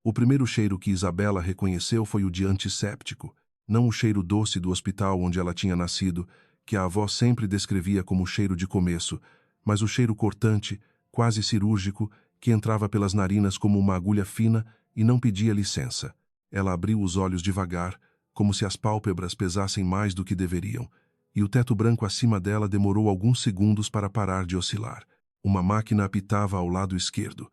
O primeiro cheiro que Isabela reconheceu foi o de antisséptico, não o cheiro doce do hospital onde ela tinha nascido, que a avó sempre descrevia como cheiro de começo, mas o cheiro cortante, quase cirúrgico, que entrava pelas narinas como uma agulha fina e não pedia licença. Ela abriu os olhos devagar, como se as pálpebras pesassem mais do que deveriam, e o teto branco acima dela demorou alguns segundos para parar de oscilar. Uma máquina apitava ao lado esquerdo.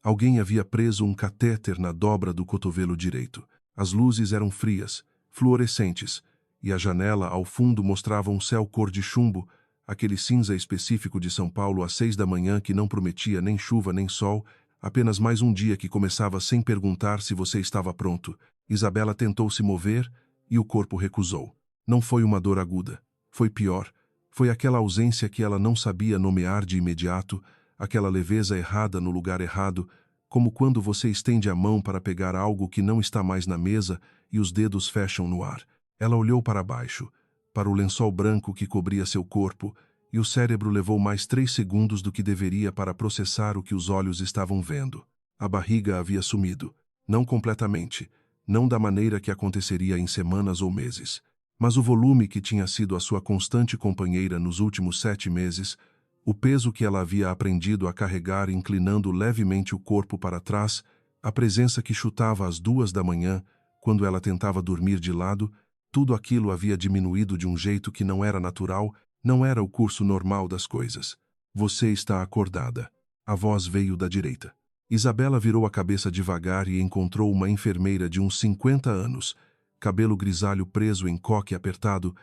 Alguém havia preso um catéter na dobra do cotovelo direito. As luzes eram frias, fluorescentes, e a janela ao fundo mostrava um céu cor de chumbo, aquele cinza específico de São Paulo às 6 da manhã que não prometia nem chuva nem sol, apenas mais um dia que começava sem perguntar se você estava pronto. Isabela tentou se mover e o corpo recusou. Não foi uma dor aguda. Foi pior. Foi aquela ausência que ela não sabia nomear de imediato, aquela leveza errada no lugar errado, como quando você estende a mão para pegar algo que não está mais na mesa e os dedos fecham no ar. Ela olhou para baixo, para o lençol branco que cobria seu corpo, e o cérebro levou mais 3 segundos do que deveria para processar o que os olhos estavam vendo. A barriga havia sumido. Não completamente, não da maneira que aconteceria em semanas ou meses. Mas o volume que tinha sido a sua constante companheira nos últimos 7 meses, o peso que ela havia aprendido a carregar inclinando levemente o corpo para trás, a presença que chutava às 2 da manhã, quando ela tentava dormir de lado, tudo aquilo havia diminuído de um jeito que não era natural, não era o curso normal das coisas. Você está acordada. A voz veio da direita. Isabela virou a cabeça devagar e encontrou uma enfermeira de uns 50 anos, cabelo grisalho preso em coque apertado,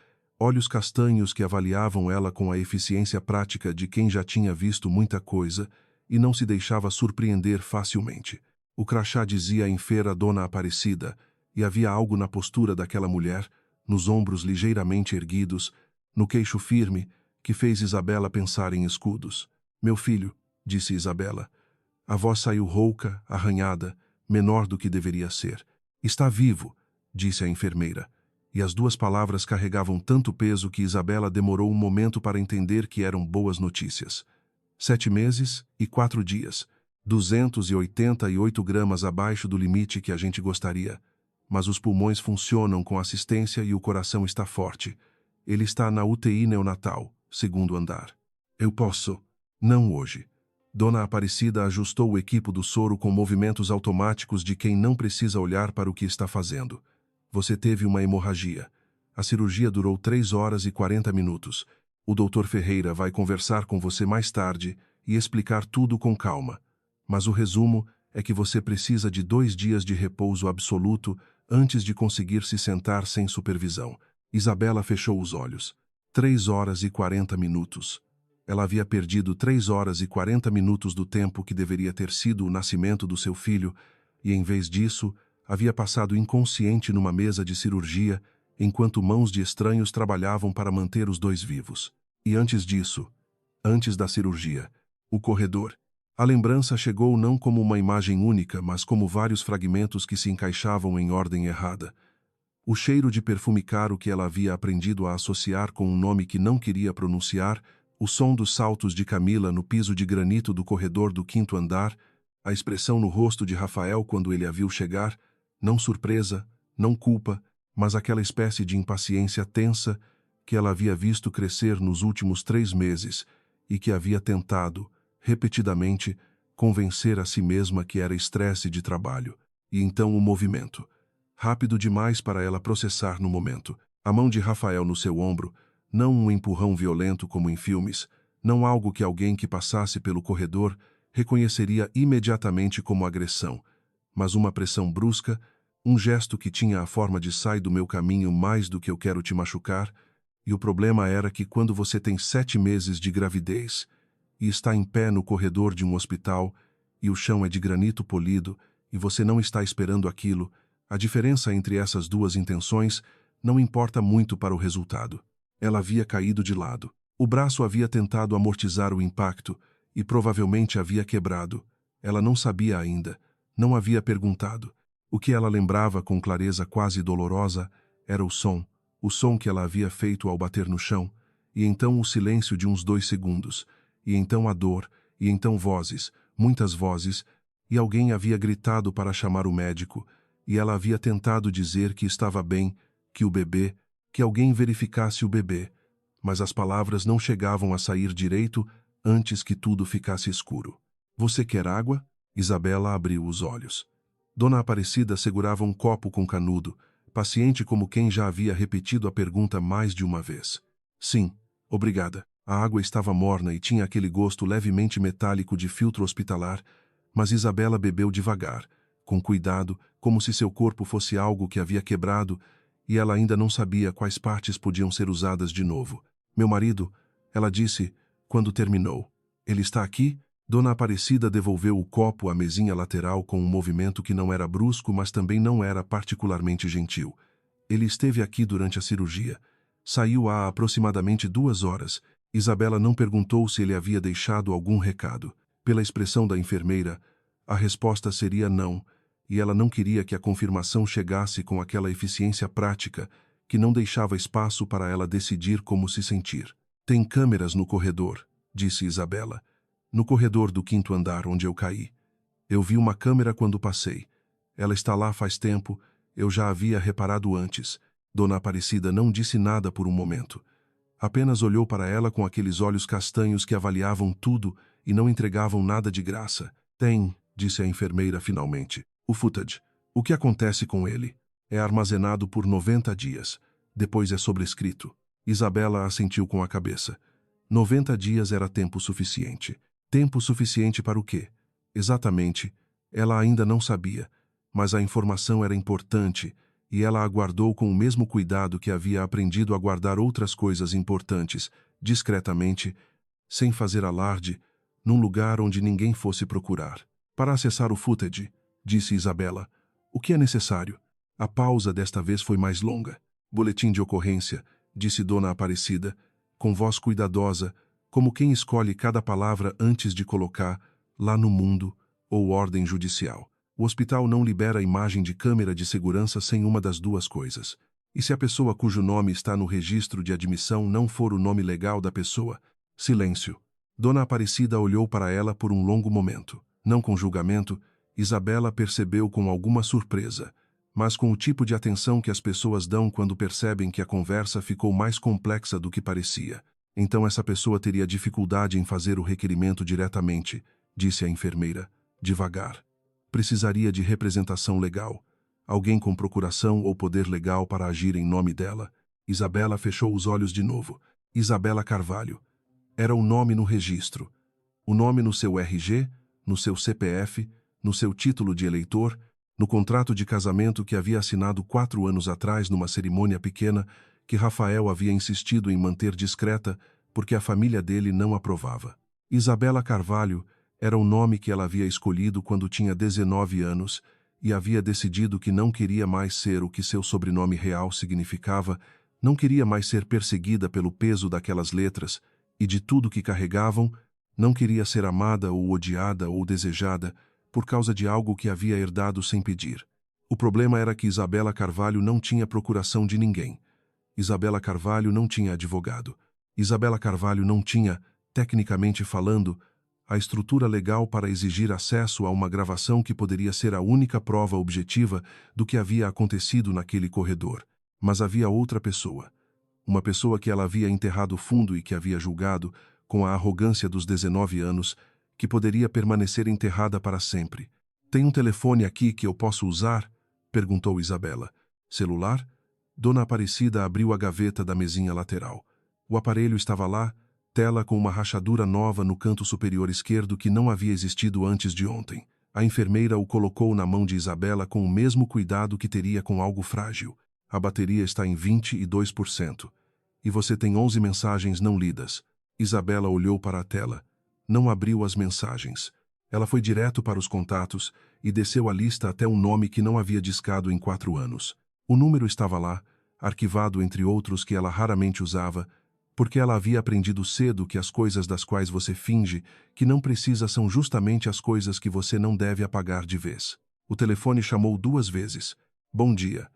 olhos castanhos que avaliavam ela com a eficiência prática de quem já tinha visto muita coisa e não se deixava surpreender facilmente. O crachá dizia enfermeira Dona Aparecida, e havia algo na postura daquela mulher, nos ombros ligeiramente erguidos, no queixo firme, que fez Isabela pensar em escudos. Meu filho, disse Isabela. A voz saiu rouca, arranhada, menor do que deveria ser. Está vivo, disse a enfermeira, e as 2 palavras carregavam tanto peso que Isabela demorou um momento para entender que eram boas notícias. 7 meses e 4 dias, 288 gramas abaixo do limite que a gente gostaria, mas os pulmões funcionam com assistência e o coração está forte. Ele está na UTI neonatal, 2º andar. Eu posso. Não hoje. Dona Aparecida ajustou o equipo do soro com movimentos automáticos de quem não precisa olhar para o que está fazendo. Você teve uma hemorragia. A cirurgia durou 3 horas e 40 minutos. O Dr. Ferreira vai conversar com você mais tarde e explicar tudo com calma. Mas o resumo é que você precisa de 2 dias de repouso absoluto antes de conseguir se sentar sem supervisão. Isabela fechou os olhos. 3 horas e 40 minutos. Ela havia perdido 3 horas e 40 minutos do tempo que deveria ter sido o nascimento do seu filho, e em vez disso, havia passado inconsciente numa mesa de cirurgia, enquanto mãos de estranhos trabalhavam para manter os 2 vivos. E antes disso, antes da cirurgia, o corredor. A lembrança chegou não como uma imagem única, mas como vários fragmentos que se encaixavam em ordem errada. O cheiro de perfume caro que ela havia aprendido a associar com um nome que não queria pronunciar, o som dos saltos de Camila no piso de granito do corredor do 5º andar, a expressão no rosto de Rafael quando ele a viu chegar, não surpresa, não culpa, mas aquela espécie de impaciência tensa que ela havia visto crescer nos últimos 3 meses e que havia tentado, repetidamente, convencer a si mesma que era estresse de trabalho. E então o movimento. Rápido demais para ela processar no momento. A mão de Rafael no seu ombro, não um empurrão violento como em filmes, não algo que alguém que passasse pelo corredor reconheceria imediatamente como agressão, mas uma pressão brusca, um gesto que tinha a forma de sai do meu caminho mais do que eu quero te machucar, e o problema era que quando você tem 7 meses de gravidez e está em pé no corredor de um hospital e o chão é de granito polido e você não está esperando aquilo, a diferença entre essas 2 intenções não importa muito para o resultado. Ela havia caído de lado. O braço havia tentado amortizar o impacto e provavelmente havia quebrado. Ela não sabia ainda, não havia perguntado. O que ela lembrava com clareza quase dolorosa era o som que ela havia feito ao bater no chão, e então o silêncio de uns 2 segundos, e então a dor, e então vozes, muitas vozes, e alguém havia gritado para chamar o médico, e ela havia tentado dizer que estava bem, que o bebê, que alguém verificasse o bebê, mas as palavras não chegavam a sair direito antes que tudo ficasse escuro. Você quer água? Isabela abriu os olhos. Dona Aparecida segurava um copo com canudo, paciente como quem já havia repetido a pergunta mais de uma vez. Sim, obrigada. A água estava morna e tinha aquele gosto levemente metálico de filtro hospitalar, mas Isabela bebeu devagar, com cuidado, como se seu corpo fosse algo que havia quebrado, e ela ainda não sabia quais partes podiam ser usadas de novo. Meu marido, ela disse, quando terminou. Ele está aqui? Dona Aparecida devolveu o copo à mesinha lateral com um movimento que não era brusco, mas também não era particularmente gentil. Ele esteve aqui durante a cirurgia. Saiu há aproximadamente 2 horas. Isabela não perguntou se ele havia deixado algum recado. Pela expressão da enfermeira, a resposta seria não, e ela não queria que a confirmação chegasse com aquela eficiência prática que não deixava espaço para ela decidir como se sentir. Tem câmeras no corredor, disse Isabela. No corredor do 5º andar onde eu caí. Eu vi uma câmera quando passei. Ela está lá faz tempo, eu já havia reparado antes. Dona Aparecida não disse nada por um momento. Apenas olhou para ela com aqueles olhos castanhos que avaliavam tudo e não entregavam nada de graça. Tem, disse a enfermeira finalmente. O footage. O que acontece com ele? É armazenado por 90 dias. Depois é sobrescrito. Isabela assentiu com a cabeça. 90 dias era tempo suficiente. Tempo suficiente para o quê? Exatamente. Ela ainda não sabia, mas a informação era importante e ela aguardou com o mesmo cuidado que havia aprendido a guardar outras coisas importantes, discretamente, sem fazer alarde, num lugar onde ninguém fosse procurar. Para acessar o footage, disse Isabela, o que é necessário? A pausa desta vez foi mais longa. Boletim de ocorrência, disse Dona Aparecida, com voz cuidadosa, como quem escolhe cada palavra antes de colocar lá no mundo ou ordem judicial. O hospital não libera a imagem de câmera de segurança sem uma das duas coisas. E se a pessoa cujo nome está no registro de admissão não for o nome legal da pessoa? Silêncio. Dona Aparecida olhou para ela por um longo momento. Não com julgamento, Isabela percebeu com alguma surpresa, mas com o tipo de atenção que as pessoas dão quando percebem que a conversa ficou mais complexa do que parecia. Então essa pessoa teria dificuldade em fazer o requerimento diretamente, disse a enfermeira, devagar. Precisaria de representação legal, alguém com procuração ou poder legal para agir em nome dela. Isabela fechou os olhos de novo. Isabela Carvalho. Era o nome no registro. O nome no seu RG, no seu CPF, no seu título de eleitor, no contrato de casamento que havia assinado 4 anos atrás numa cerimônia pequena que Rafael havia insistido em manter discreta porque a família dele não aprovava. Isabela Carvalho era o nome que ela havia escolhido quando tinha 19 anos e havia decidido que não queria mais ser o que seu sobrenome real significava, não queria mais ser perseguida pelo peso daquelas letras e de tudo que carregavam, não queria ser amada ou odiada ou desejada por causa de algo que havia herdado sem pedir. O problema era que Isabela Carvalho não tinha procuração de ninguém. Isabela Carvalho não tinha advogado. Isabela Carvalho não tinha, tecnicamente falando, a estrutura legal para exigir acesso a uma gravação que poderia ser a única prova objetiva do que havia acontecido naquele corredor. Mas havia outra pessoa. Uma pessoa que ela havia enterrado fundo e que havia julgado, com a arrogância dos 19 anos, que poderia permanecer enterrada para sempre. Tem um telefone aqui que eu posso usar? Perguntou Isabela. Celular? Dona Aparecida abriu a gaveta da mesinha lateral. O aparelho estava lá, tela com uma rachadura nova no canto superior esquerdo que não havia existido antes de ontem. A enfermeira o colocou na mão de Isabela com o mesmo cuidado que teria com algo frágil. A bateria está em 22%. E você tem 11 mensagens não lidas. Isabela olhou para a tela. Não abriu as mensagens. Ela foi direto para os contatos e desceu a lista até um nome que não havia discado em 4 anos. O número estava lá, arquivado entre outros que ela raramente usava, porque ela havia aprendido cedo que as coisas das quais você finge que não precisa são justamente as coisas que você não deve apagar de vez. O telefone chamou 2 vezes. Bom dia.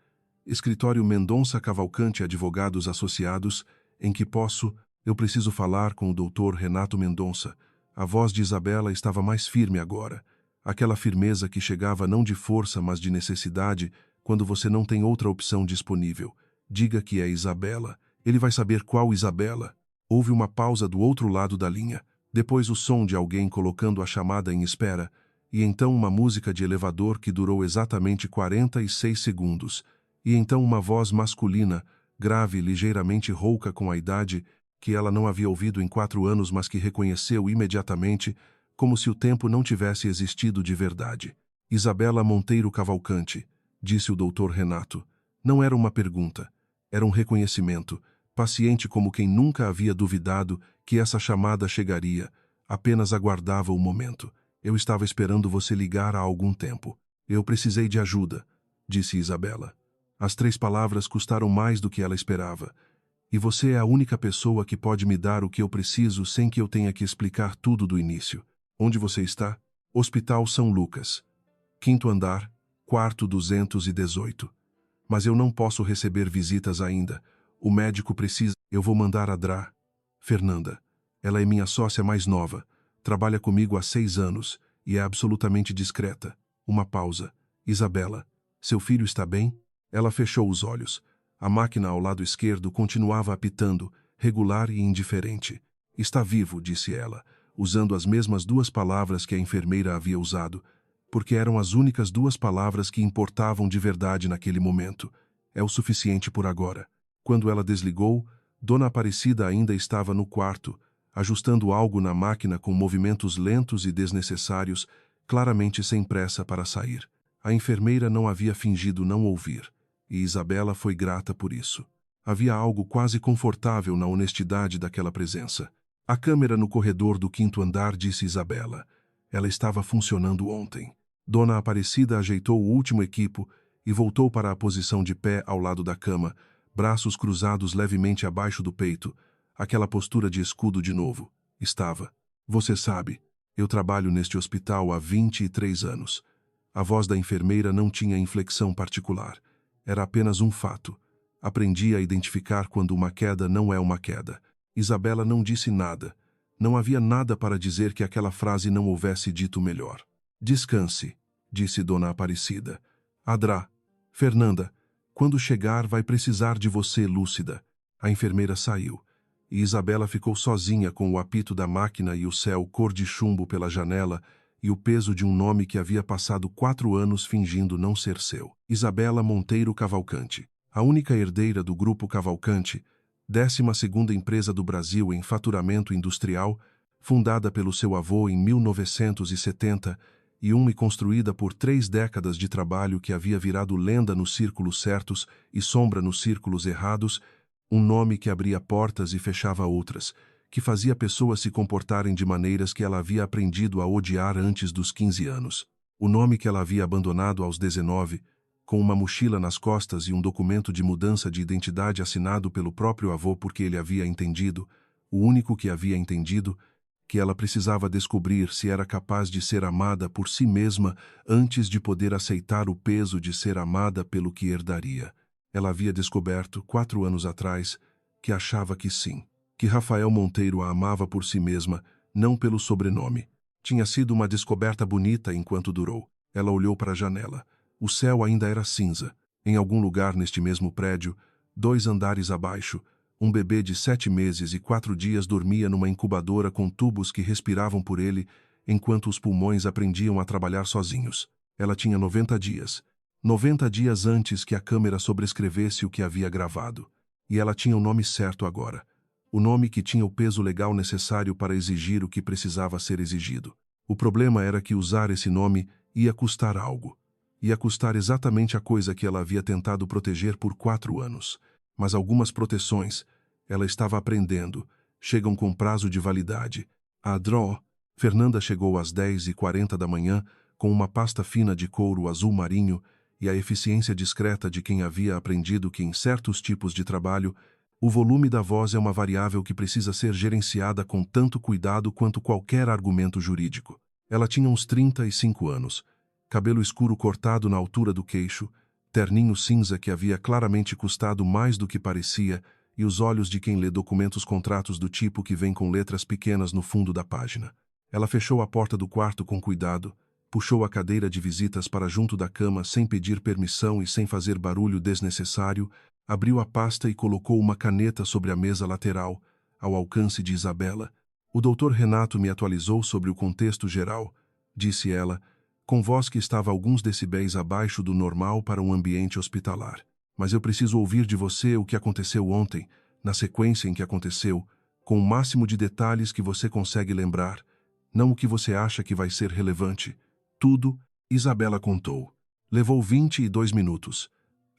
Escritório Mendonça Cavalcante Advogados Associados, em que posso... Eu preciso falar com o Dr. Renato Mendonça. A voz de Isabela estava mais firme agora. Aquela firmeza que chegava não de força, mas de necessidade, quando você não tem outra opção disponível. Diga que é Isabela. Ele vai saber qual Isabela. Houve uma pausa do outro lado da linha. Depois o som de alguém colocando a chamada em espera. E então uma música de elevador que durou exatamente 46 segundos. E então uma voz masculina, grave e ligeiramente rouca com a idade, que ela não havia ouvido em 4 anos, mas que reconheceu imediatamente, como se o tempo não tivesse existido de verdade. Isabela Monteiro Cavalcante, disse o doutor Renato. Não era uma pergunta. Era um reconhecimento, paciente como quem nunca havia duvidado que essa chamada chegaria, apenas aguardava o momento. Eu estava esperando você ligar há algum tempo. Eu precisei de ajuda, disse Isabela. As 3 palavras custaram mais do que ela esperava. E você é a única pessoa que pode me dar o que eu preciso sem que eu tenha que explicar tudo do início. Onde você está? Hospital São Lucas. 5º andar, quarto 218. Mas eu não posso receber visitas ainda. O médico precisa. Eu vou mandar a Fernanda. Ela é minha sócia mais nova. Trabalha comigo há 6 anos e é absolutamente discreta. Uma pausa. Isabela, seu filho está bem? Ela fechou os olhos. A máquina ao lado esquerdo continuava apitando, regular e indiferente. Está vivo, disse ela, usando as mesmas 2 palavras que a enfermeira havia usado, porque eram as únicas 2 palavras que importavam de verdade naquele momento. É o suficiente por agora. Quando ela desligou, Dona Aparecida ainda estava no quarto, ajustando algo na máquina com movimentos lentos e desnecessários, claramente sem pressa para sair. A enfermeira não havia fingido não ouvir, e Isabela foi grata por isso. Havia algo quase confortável na honestidade daquela presença. A câmera no corredor do 5º andar, disse Isabela. Ela estava funcionando ontem. Dona Aparecida ajeitou o último equipo e voltou para a posição de pé ao lado da cama, braços cruzados levemente abaixo do peito, aquela postura de escudo de novo. Estava. Você sabe, eu trabalho neste hospital há 23 anos. A voz da enfermeira não tinha inflexão particular. Era apenas um fato. Aprendi a identificar quando uma queda não é uma queda. Isabela não disse nada. Não havia nada para dizer que aquela frase não houvesse dito melhor. Descanse, disse Dona Aparecida. Fernanda, quando chegar vai precisar de você lúcida. A enfermeira saiu, e Isabela ficou sozinha com o apito da máquina e o céu cor de chumbo pela janela e o peso de um nome que havia passado 4 anos fingindo não ser seu. Isabela Monteiro Cavalcante, a única herdeira do Grupo Cavalcante, 12ª empresa do Brasil em faturamento industrial, fundada pelo seu avô em 1970 e construída por 3 décadas de trabalho que havia virado lenda nos círculos certos e sombra nos círculos errados, um nome que abria portas e fechava outras, que fazia pessoas se comportarem de maneiras que ela havia aprendido a odiar antes dos 15 anos. O nome que ela havia abandonado aos 19, com uma mochila nas costas e um documento de mudança de identidade assinado pelo próprio avô porque ele havia entendido, o único que havia entendido, que ela precisava descobrir se era capaz de ser amada por si mesma antes de poder aceitar o peso de ser amada pelo que herdaria. Ela havia descoberto, 4 anos atrás, que achava que sim, que Rafael Monteiro a amava por si mesma, não pelo sobrenome. Tinha sido uma descoberta bonita enquanto durou. Ela olhou para a janela. O céu ainda era cinza. Em algum lugar neste mesmo prédio, 2 andares abaixo, um bebê de 7 meses e 4 dias dormia numa incubadora com tubos que respiravam por ele, enquanto os pulmões aprendiam a trabalhar sozinhos. Ela tinha 90 dias. 90 dias antes que a câmera sobrescrevesse o que havia gravado. E ela tinha o nome certo agora. O nome que tinha o peso legal necessário para exigir o que precisava ser exigido. O problema era que usar esse nome ia custar algo. Ia custar exatamente a coisa que ela havia tentado proteger por 4 anos. Mas algumas proteções, ela estava aprendendo, chegam com prazo de validade. Fernanda chegou às 10h40 da manhã com uma pasta fina de couro azul marinho e a eficiência discreta de quem havia aprendido que em certos tipos de trabalho, o volume da voz é uma variável que precisa ser gerenciada com tanto cuidado quanto qualquer argumento jurídico. Ela tinha uns 35 anos, cabelo escuro cortado na altura do queixo, terninho cinza que havia claramente custado mais do que parecia e os olhos de quem lê contratos do tipo que vem com letras pequenas no fundo da página. Ela fechou a porta do quarto com cuidado, puxou a cadeira de visitas para junto da cama sem pedir permissão e sem fazer barulho desnecessário, abriu a pasta e colocou uma caneta sobre a mesa lateral, ao alcance de Isabela. O Dr. Renato me atualizou sobre o contexto geral, disse ela, com voz que estava alguns decibéis abaixo do normal para um ambiente hospitalar. Mas eu preciso ouvir de você o que aconteceu ontem, na sequência em que aconteceu, com o máximo de detalhes que você consegue lembrar, não o que você acha que vai ser relevante. Tudo, Isabela contou. Levou 22 minutos.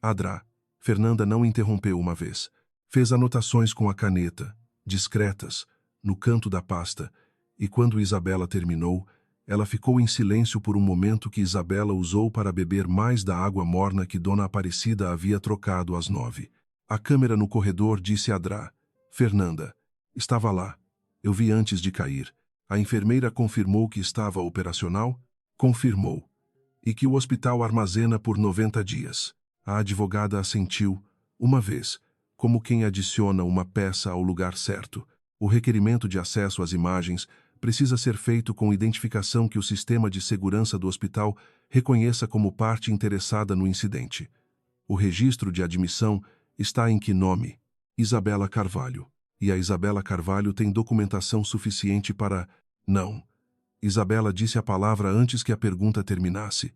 Adra, Fernanda não interrompeu uma vez. Fez anotações com a caneta, discretas, no canto da pasta, e quando Isabela terminou, ela ficou em silêncio por um momento que Isabela usou para beber mais da água morna que Dona Aparecida havia trocado às 9. A câmera no corredor disse a Adra: Fernanda, estava lá. Eu vi antes de cair. A enfermeira confirmou que estava operacional? Confirmou. E que o hospital armazena por 90 dias. A advogada assentiu, uma vez, como quem adiciona uma peça ao lugar certo. O requerimento de acesso às imagens precisa ser feito com identificação que o sistema de segurança do hospital reconheça como parte interessada no incidente. O registro de admissão está em que nome? Isabela Carvalho. E a Isabela Carvalho tem documentação suficiente para... Não. Isabela disse a palavra antes que a pergunta terminasse.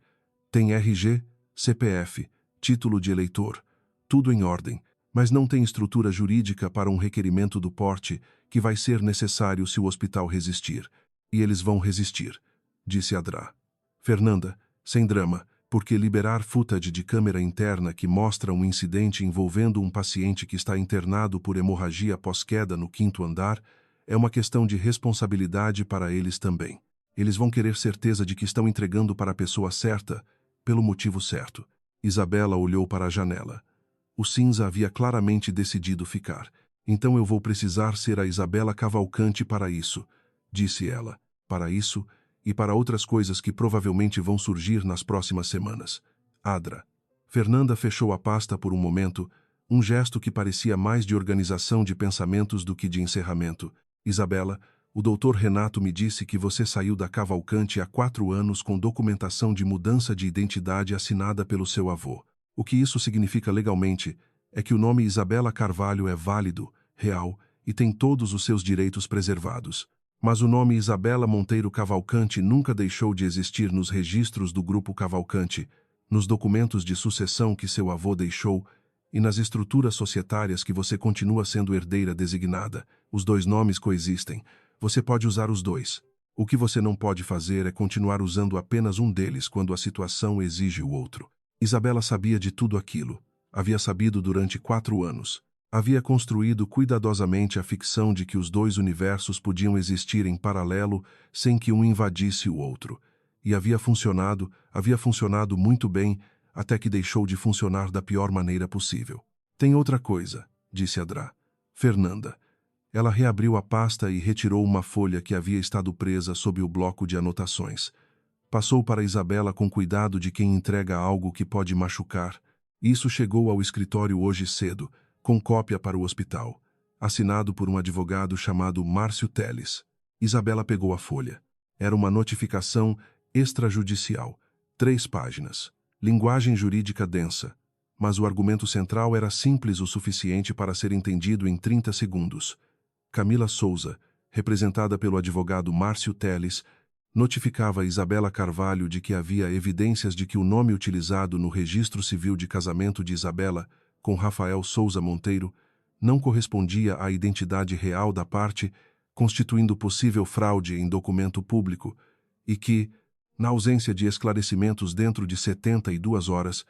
Tem RG, CPF, título de eleitor, tudo em ordem, mas não tem estrutura jurídica para um requerimento do porte que vai ser necessário se o hospital resistir. E eles vão resistir, disse Adra. Fernanda, sem drama, porque liberar footage de câmera interna que mostra um incidente envolvendo um paciente que está internado por hemorragia pós-queda no 5º andar é uma questão de responsabilidade para eles também. Eles vão querer certeza de que estão entregando para a pessoa certa, pelo motivo certo. Isabela olhou para a janela. O cinza havia claramente decidido ficar. Então eu vou precisar ser a Isabela Cavalcante para isso, disse ela. Para isso e para outras coisas que provavelmente vão surgir nas próximas semanas. Adra. Fernanda fechou a pasta por um momento, um gesto que parecia mais de organização de pensamentos do que de encerramento. Isabela, o Dr. Renato me disse que você saiu da Cavalcante há 4 anos com documentação de mudança de identidade assinada pelo seu avô. O que isso significa legalmente é que o nome Isabela Carvalho é válido, real e tem todos os seus direitos preservados. Mas o nome Isabela Monteiro Cavalcante nunca deixou de existir nos registros do Grupo Cavalcante, nos documentos de sucessão que seu avô deixou e nas estruturas societárias que você continua sendo herdeira designada. Os 2 nomes coexistem. Você pode usar os 2. O que você não pode fazer é continuar usando apenas um deles quando a situação exige o outro. Isabela sabia de tudo aquilo. Havia sabido durante 4 anos. Havia construído cuidadosamente a ficção de que os 2 universos podiam existir em paralelo sem que um invadisse o outro. E havia funcionado muito bem, até que deixou de funcionar da pior maneira possível. Tem outra coisa, disse Adra. Fernanda. Ela reabriu a pasta e retirou uma folha que havia estado presa sob o bloco de anotações. Passou para Isabela com cuidado de quem entrega algo que pode machucar. Isso chegou ao escritório hoje cedo, com cópia para o hospital, assinado por um advogado chamado Márcio Teles. Isabela pegou a folha. Era uma notificação extrajudicial, 3 páginas. Linguagem jurídica densa, mas o argumento central era simples o suficiente para ser entendido em 30 segundos. Camila Souza, representada pelo advogado Márcio Teles, notificava Isabela Carvalho de que havia evidências de que o nome utilizado no registro civil de casamento de Isabela com Rafael Souza Monteiro não correspondia à identidade real da parte, constituindo possível fraude em documento público, e que, na ausência de esclarecimentos dentro de 72 horas,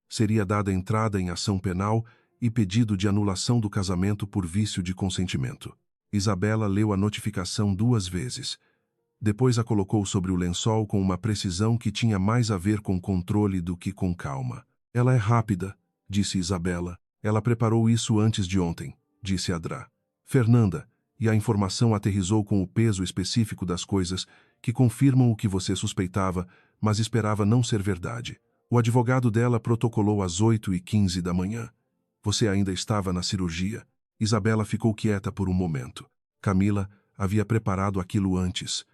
seria dada entrada em ação penal e pedido de anulação do casamento por vício de consentimento. Isabela leu a notificação 2 vezes. Depois a colocou sobre o lençol com uma precisão que tinha mais a ver com controle do que com calma. Ela é rápida, disse Isabela. Ela preparou isso antes de ontem, disse Adra. Fernanda, e a informação aterrissou com o peso específico das coisas que confirmam o que você suspeitava, mas esperava não ser verdade. O advogado dela protocolou às 8h15 da manhã. Você ainda estava na cirurgia. Isabela ficou quieta por um momento. Camila havia preparado aquilo antes.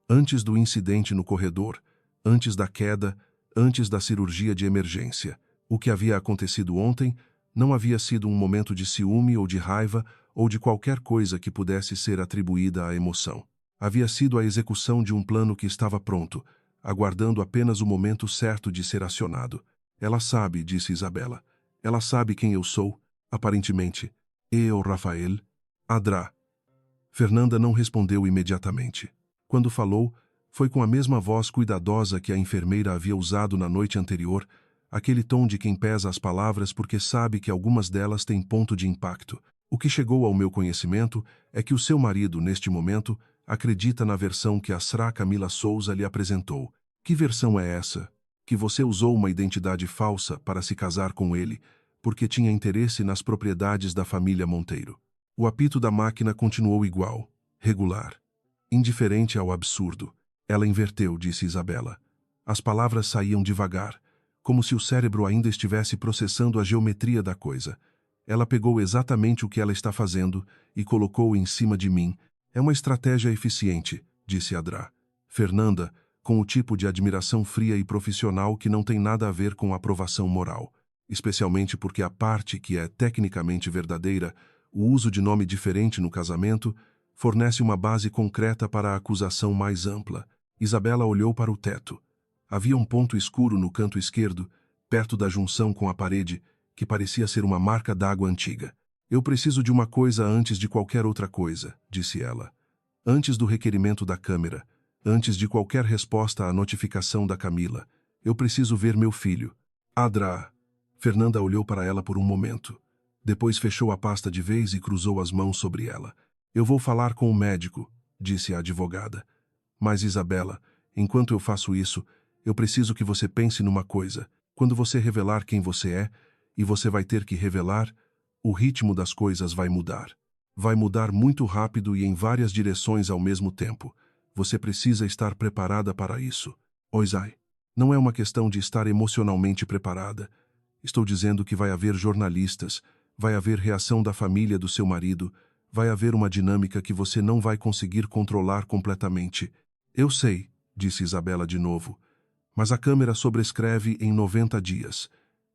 Antes do incidente no corredor, Antes da queda, antes da cirurgia de emergência. O que havia acontecido ontem não havia sido um momento de ciúme ou de raiva ou de qualquer coisa que pudesse ser atribuída à emoção. Havia sido a execução de um plano que estava pronto, aguardando apenas o momento certo de ser acionado. Ela sabe, disse Isabela. Ela sabe quem eu sou, aparentemente. Eu, Rafael. Adra. Fernanda não respondeu imediatamente. Quando falou, foi com a mesma voz cuidadosa que a enfermeira havia usado na noite anterior, aquele tom de quem pesa as palavras porque sabe que algumas delas têm ponto de impacto. O que chegou ao meu conhecimento é que o seu marido, neste momento, acredita na versão que a Sra. Camila Souza lhe apresentou. Que versão é essa? Que você usou uma identidade falsa para se casar com ele, porque tinha interesse nas propriedades da família Monteiro. O apito da máquina continuou igual, regular, indiferente ao absurdo. Ela inverteu, disse Isabela. As palavras saíam devagar, como se o cérebro ainda estivesse processando a geometria da coisa. Ela pegou exatamente o que ela está fazendo e colocou em cima de mim. É uma estratégia eficiente, disse Adra. Fernanda, com o tipo de admiração fria e profissional que não tem nada a ver com aprovação moral, especialmente porque a parte que é tecnicamente verdadeira, o uso de nome diferente no casamento, fornece uma base concreta para a acusação mais ampla. Isabela olhou para o teto. Havia um ponto escuro no canto esquerdo, perto da junção com a parede, que parecia ser uma marca d'água antiga. Eu preciso de uma coisa antes de qualquer outra coisa, disse ela. Antes do requerimento da câmera, antes de qualquer resposta à notificação da Camila, eu preciso ver meu filho. Adra. Fernanda olhou para ela por um momento. Depois fechou a pasta de vez e cruzou as mãos sobre ela. Eu vou falar com o médico, disse a advogada. Mas, Isabela, enquanto eu faço isso, eu preciso que você pense numa coisa. Quando você revelar quem você é, e você vai ter que revelar, o ritmo das coisas vai mudar. Vai mudar muito rápido e em várias direções ao mesmo tempo. Você precisa estar preparada para isso. Oisai, não é uma questão de estar emocionalmente preparada. Estou dizendo que vai haver jornalistas, vai haver reação da família do seu marido, vai haver uma dinâmica que você não vai conseguir controlar completamente. Eu sei, disse Isabela de novo, mas a câmera sobrescreve em 90 dias,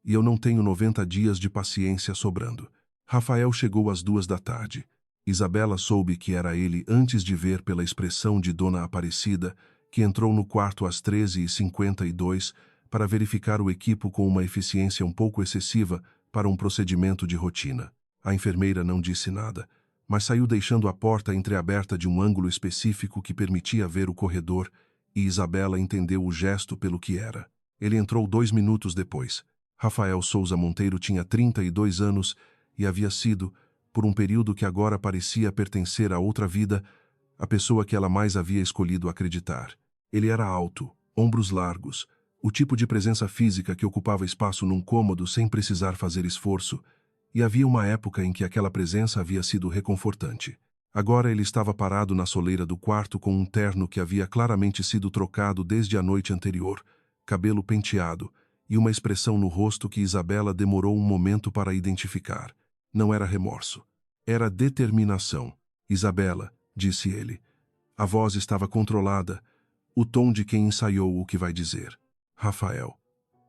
e eu não tenho 90 dias de paciência sobrando. Rafael chegou às 2 da tarde. Isabela soube que era ele antes de ver pela expressão de Dona Aparecida, que entrou no quarto às 13h52 para verificar o equipo com uma eficiência um pouco excessiva para um procedimento de rotina. A enfermeira não disse nada, mas saiu deixando a porta entreaberta de um ângulo específico que permitia ver o corredor, e Isabela entendeu o gesto pelo que era. Ele entrou 2 minutos depois. Rafael Souza Monteiro tinha 32 anos e havia sido, por um período que agora parecia pertencer a outra vida, a pessoa que ela mais havia escolhido acreditar. Ele era alto, ombros largos, o tipo de presença física que ocupava espaço num cômodo sem precisar fazer esforço, e havia uma época em que aquela presença havia sido reconfortante. Agora ele estava parado na soleira do quarto com um terno que havia claramente sido trocado desde a noite anterior, cabelo penteado, e uma expressão no rosto que Isabela demorou um momento para identificar. Não era remorso. Era determinação. Isabela, disse ele. A voz estava controlada, o tom de quem ensaiou o que vai dizer. Rafael.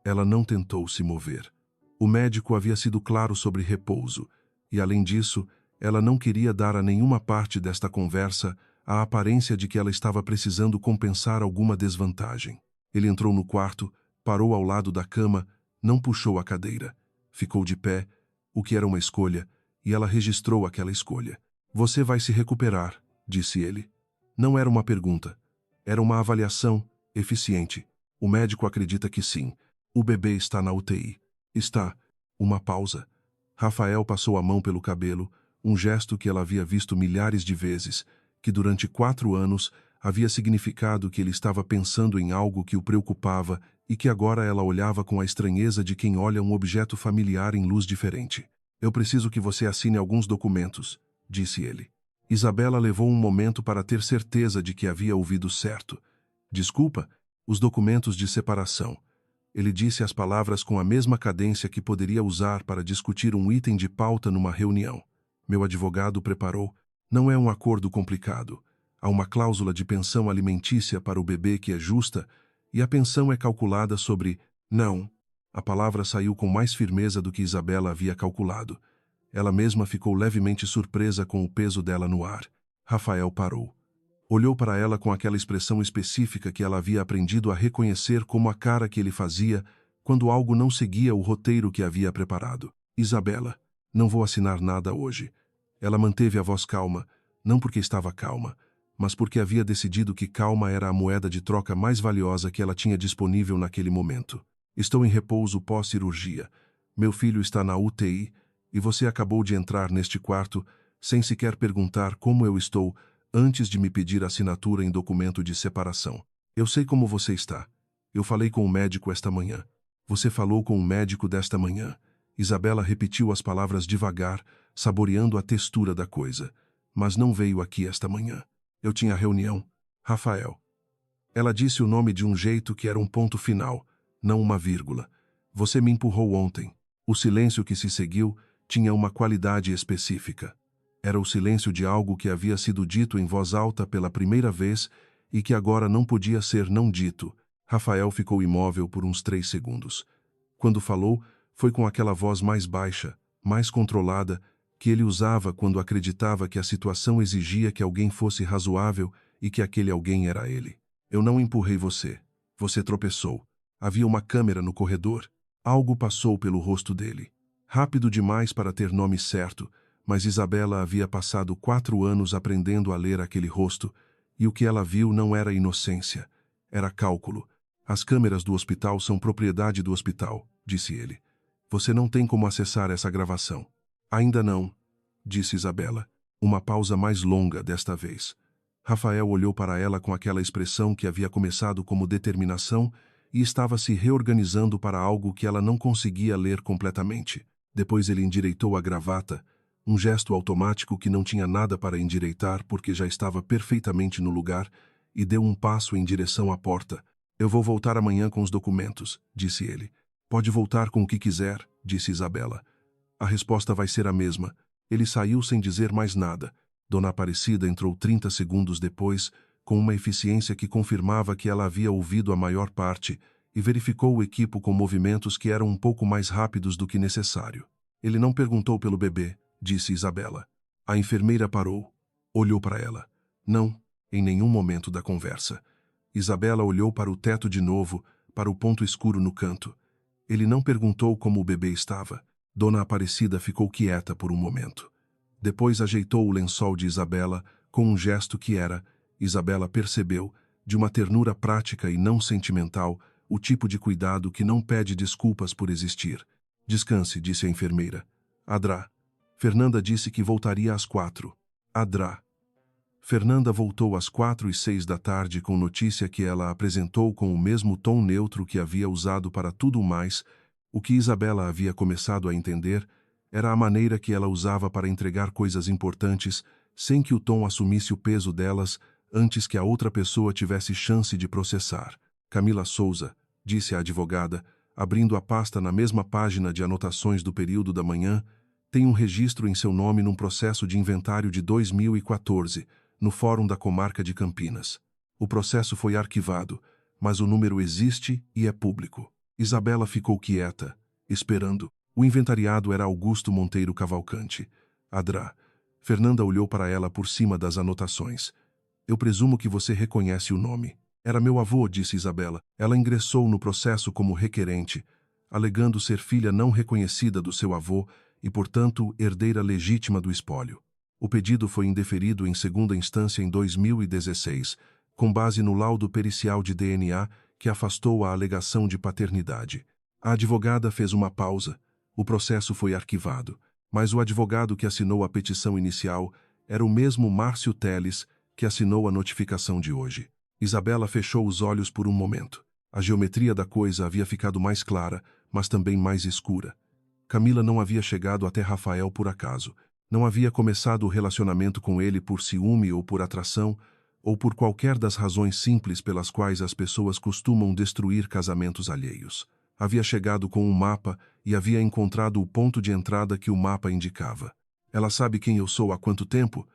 Ela não tentou se mover. O médico havia sido claro sobre repouso, e além disso, ela não queria dar a nenhuma parte desta conversa a aparência de que ela estava precisando compensar alguma desvantagem. Ele entrou no quarto, parou ao lado da cama, não puxou a cadeira. Ficou de pé, o que era uma escolha, e ela registrou aquela escolha. Você vai se recuperar, disse ele. Não era uma pergunta. Era uma avaliação, eficiente. O médico acredita que sim. O bebê está na UTI. Está. Uma pausa. Rafael passou a mão pelo cabelo, um gesto que ela havia visto milhares de vezes, que durante 4 anos havia significado que ele estava pensando em algo que o preocupava e que agora ela olhava com a estranheza de quem olha um objeto familiar em luz diferente. Eu preciso que você assine alguns documentos, disse ele. Isabela levou um momento para ter certeza de que havia ouvido certo. Desculpa, os documentos de separação. Ele disse as palavras com a mesma cadência que poderia usar para discutir um item de pauta numa reunião. Meu advogado preparou. Não é um acordo complicado. Há uma cláusula de pensão alimentícia para o bebê que é justa, E a pensão é calculada sobre... Não. A palavra saiu com mais firmeza do que Isabela havia calculado. Ela mesma ficou levemente surpresa com o peso dela no ar. Rafael parou. Olhou para ela com aquela expressão específica que ela havia aprendido a reconhecer como a cara que ele fazia quando algo não seguia o roteiro que havia preparado. Isabela, não vou assinar nada hoje. Ela manteve a voz calma, não porque estava calma, mas porque havia decidido que calma era a moeda de troca mais valiosa que ela tinha disponível naquele momento. Estou em repouso pós-cirurgia. Meu filho está na UTI e você acabou de entrar neste quarto sem sequer perguntar como eu estou antes de me pedir assinatura em documento de separação. Eu sei como você está. Eu falei com o médico esta manhã. Você falou com o médico desta manhã. Isabela repetiu as palavras devagar, saboreando a textura da coisa. Mas não veio aqui esta manhã. Eu tinha reunião. Rafael. Ela disse o nome de um jeito que era um ponto final, não uma vírgula. Você me empurrou ontem. O silêncio que se seguiu tinha uma qualidade específica. Era o silêncio de algo que havia sido dito em voz alta pela primeira vez e que agora não podia ser não dito. Rafael ficou imóvel por uns 3 segundos. Quando falou, foi com aquela voz mais baixa, mais controlada, que ele usava quando acreditava que a situação exigia que alguém fosse razoável e que aquele alguém era ele. Eu não empurrei você. Você tropeçou. Havia uma câmera no corredor. Algo passou pelo rosto dele. Rápido demais para ter nome certo, mas Isabela havia passado 4 anos aprendendo a ler aquele rosto, e o que ela viu não era inocência, era cálculo. As câmeras do hospital são propriedade do hospital, disse ele. Você não tem como acessar essa gravação. Ainda não, disse Isabela. Uma pausa mais longa desta vez. Rafael olhou para ela com aquela expressão que havia começado como determinação e estava se reorganizando para algo que ela não conseguia ler completamente. Depois ele endireitou a gravata, um gesto automático que não tinha nada para endireitar porque já estava perfeitamente no lugar, e deu um passo em direção à porta. Eu vou voltar amanhã com os documentos, disse ele. Pode voltar com o que quiser, disse Isabela. A resposta vai ser a mesma. Ele saiu sem dizer mais nada. Dona Aparecida entrou 30 segundos depois, com uma eficiência que confirmava que ela havia ouvido a maior parte, e verificou o equipo com movimentos que eram um pouco mais rápidos do que necessário. Ele não perguntou pelo bebê, disse Isabela. A enfermeira parou. Olhou para ela. Não, em nenhum momento da conversa. Isabela olhou para o teto de novo, para o ponto escuro no canto. Ele não perguntou como o bebê estava. Dona Aparecida ficou quieta por um momento. Depois ajeitou o lençol de Isabela com um gesto que era, Isabela percebeu, de uma ternura prática e não sentimental, o tipo de cuidado que não pede desculpas por existir. Descanse, disse a enfermeira. Adrá. Fernanda disse que voltaria às 4. Adrá. Fernanda voltou às 4:06 da tarde com notícia que ela apresentou com o mesmo tom neutro que havia usado para tudo mais. O que Isabela havia começado a entender era a maneira que ela usava para entregar coisas importantes sem que o tom assumisse o peso delas antes que a outra pessoa tivesse chance de processar. Camila Souza, disse a advogada, abrindo a pasta na mesma página de anotações do período da manhã, tem um registro em seu nome num processo de inventário de 2014, no Fórum da Comarca de Campinas. O processo foi arquivado, mas o número existe e é público. Isabela ficou quieta, esperando. O inventariado era Augusto Monteiro Cavalcante. Adrá. Fernanda olhou para ela por cima das anotações. Eu presumo que você reconhece o nome. Era meu avô, disse Isabela. Ela ingressou no processo como requerente, alegando ser filha não reconhecida do seu avô e, portanto, herdeira legítima do espólio. O pedido foi indeferido em segunda instância em 2016, com base no laudo pericial de DNA que afastou a alegação de paternidade. A advogada fez uma pausa. O processo foi arquivado, mas o advogado que assinou a petição inicial era o mesmo Márcio Teles que assinou a notificação de hoje. Isabela fechou os olhos por um momento. A geometria da coisa havia ficado mais clara, mas também mais escura. Camila não havia chegado até Rafael por acaso. Não havia começado o relacionamento com ele por ciúme ou por atração, ou por qualquer das razões simples pelas quais as pessoas costumam destruir casamentos alheios. Havia chegado com um mapa e havia encontrado o ponto de entrada que o mapa indicava. Ela sabe quem eu sou há quanto tempo?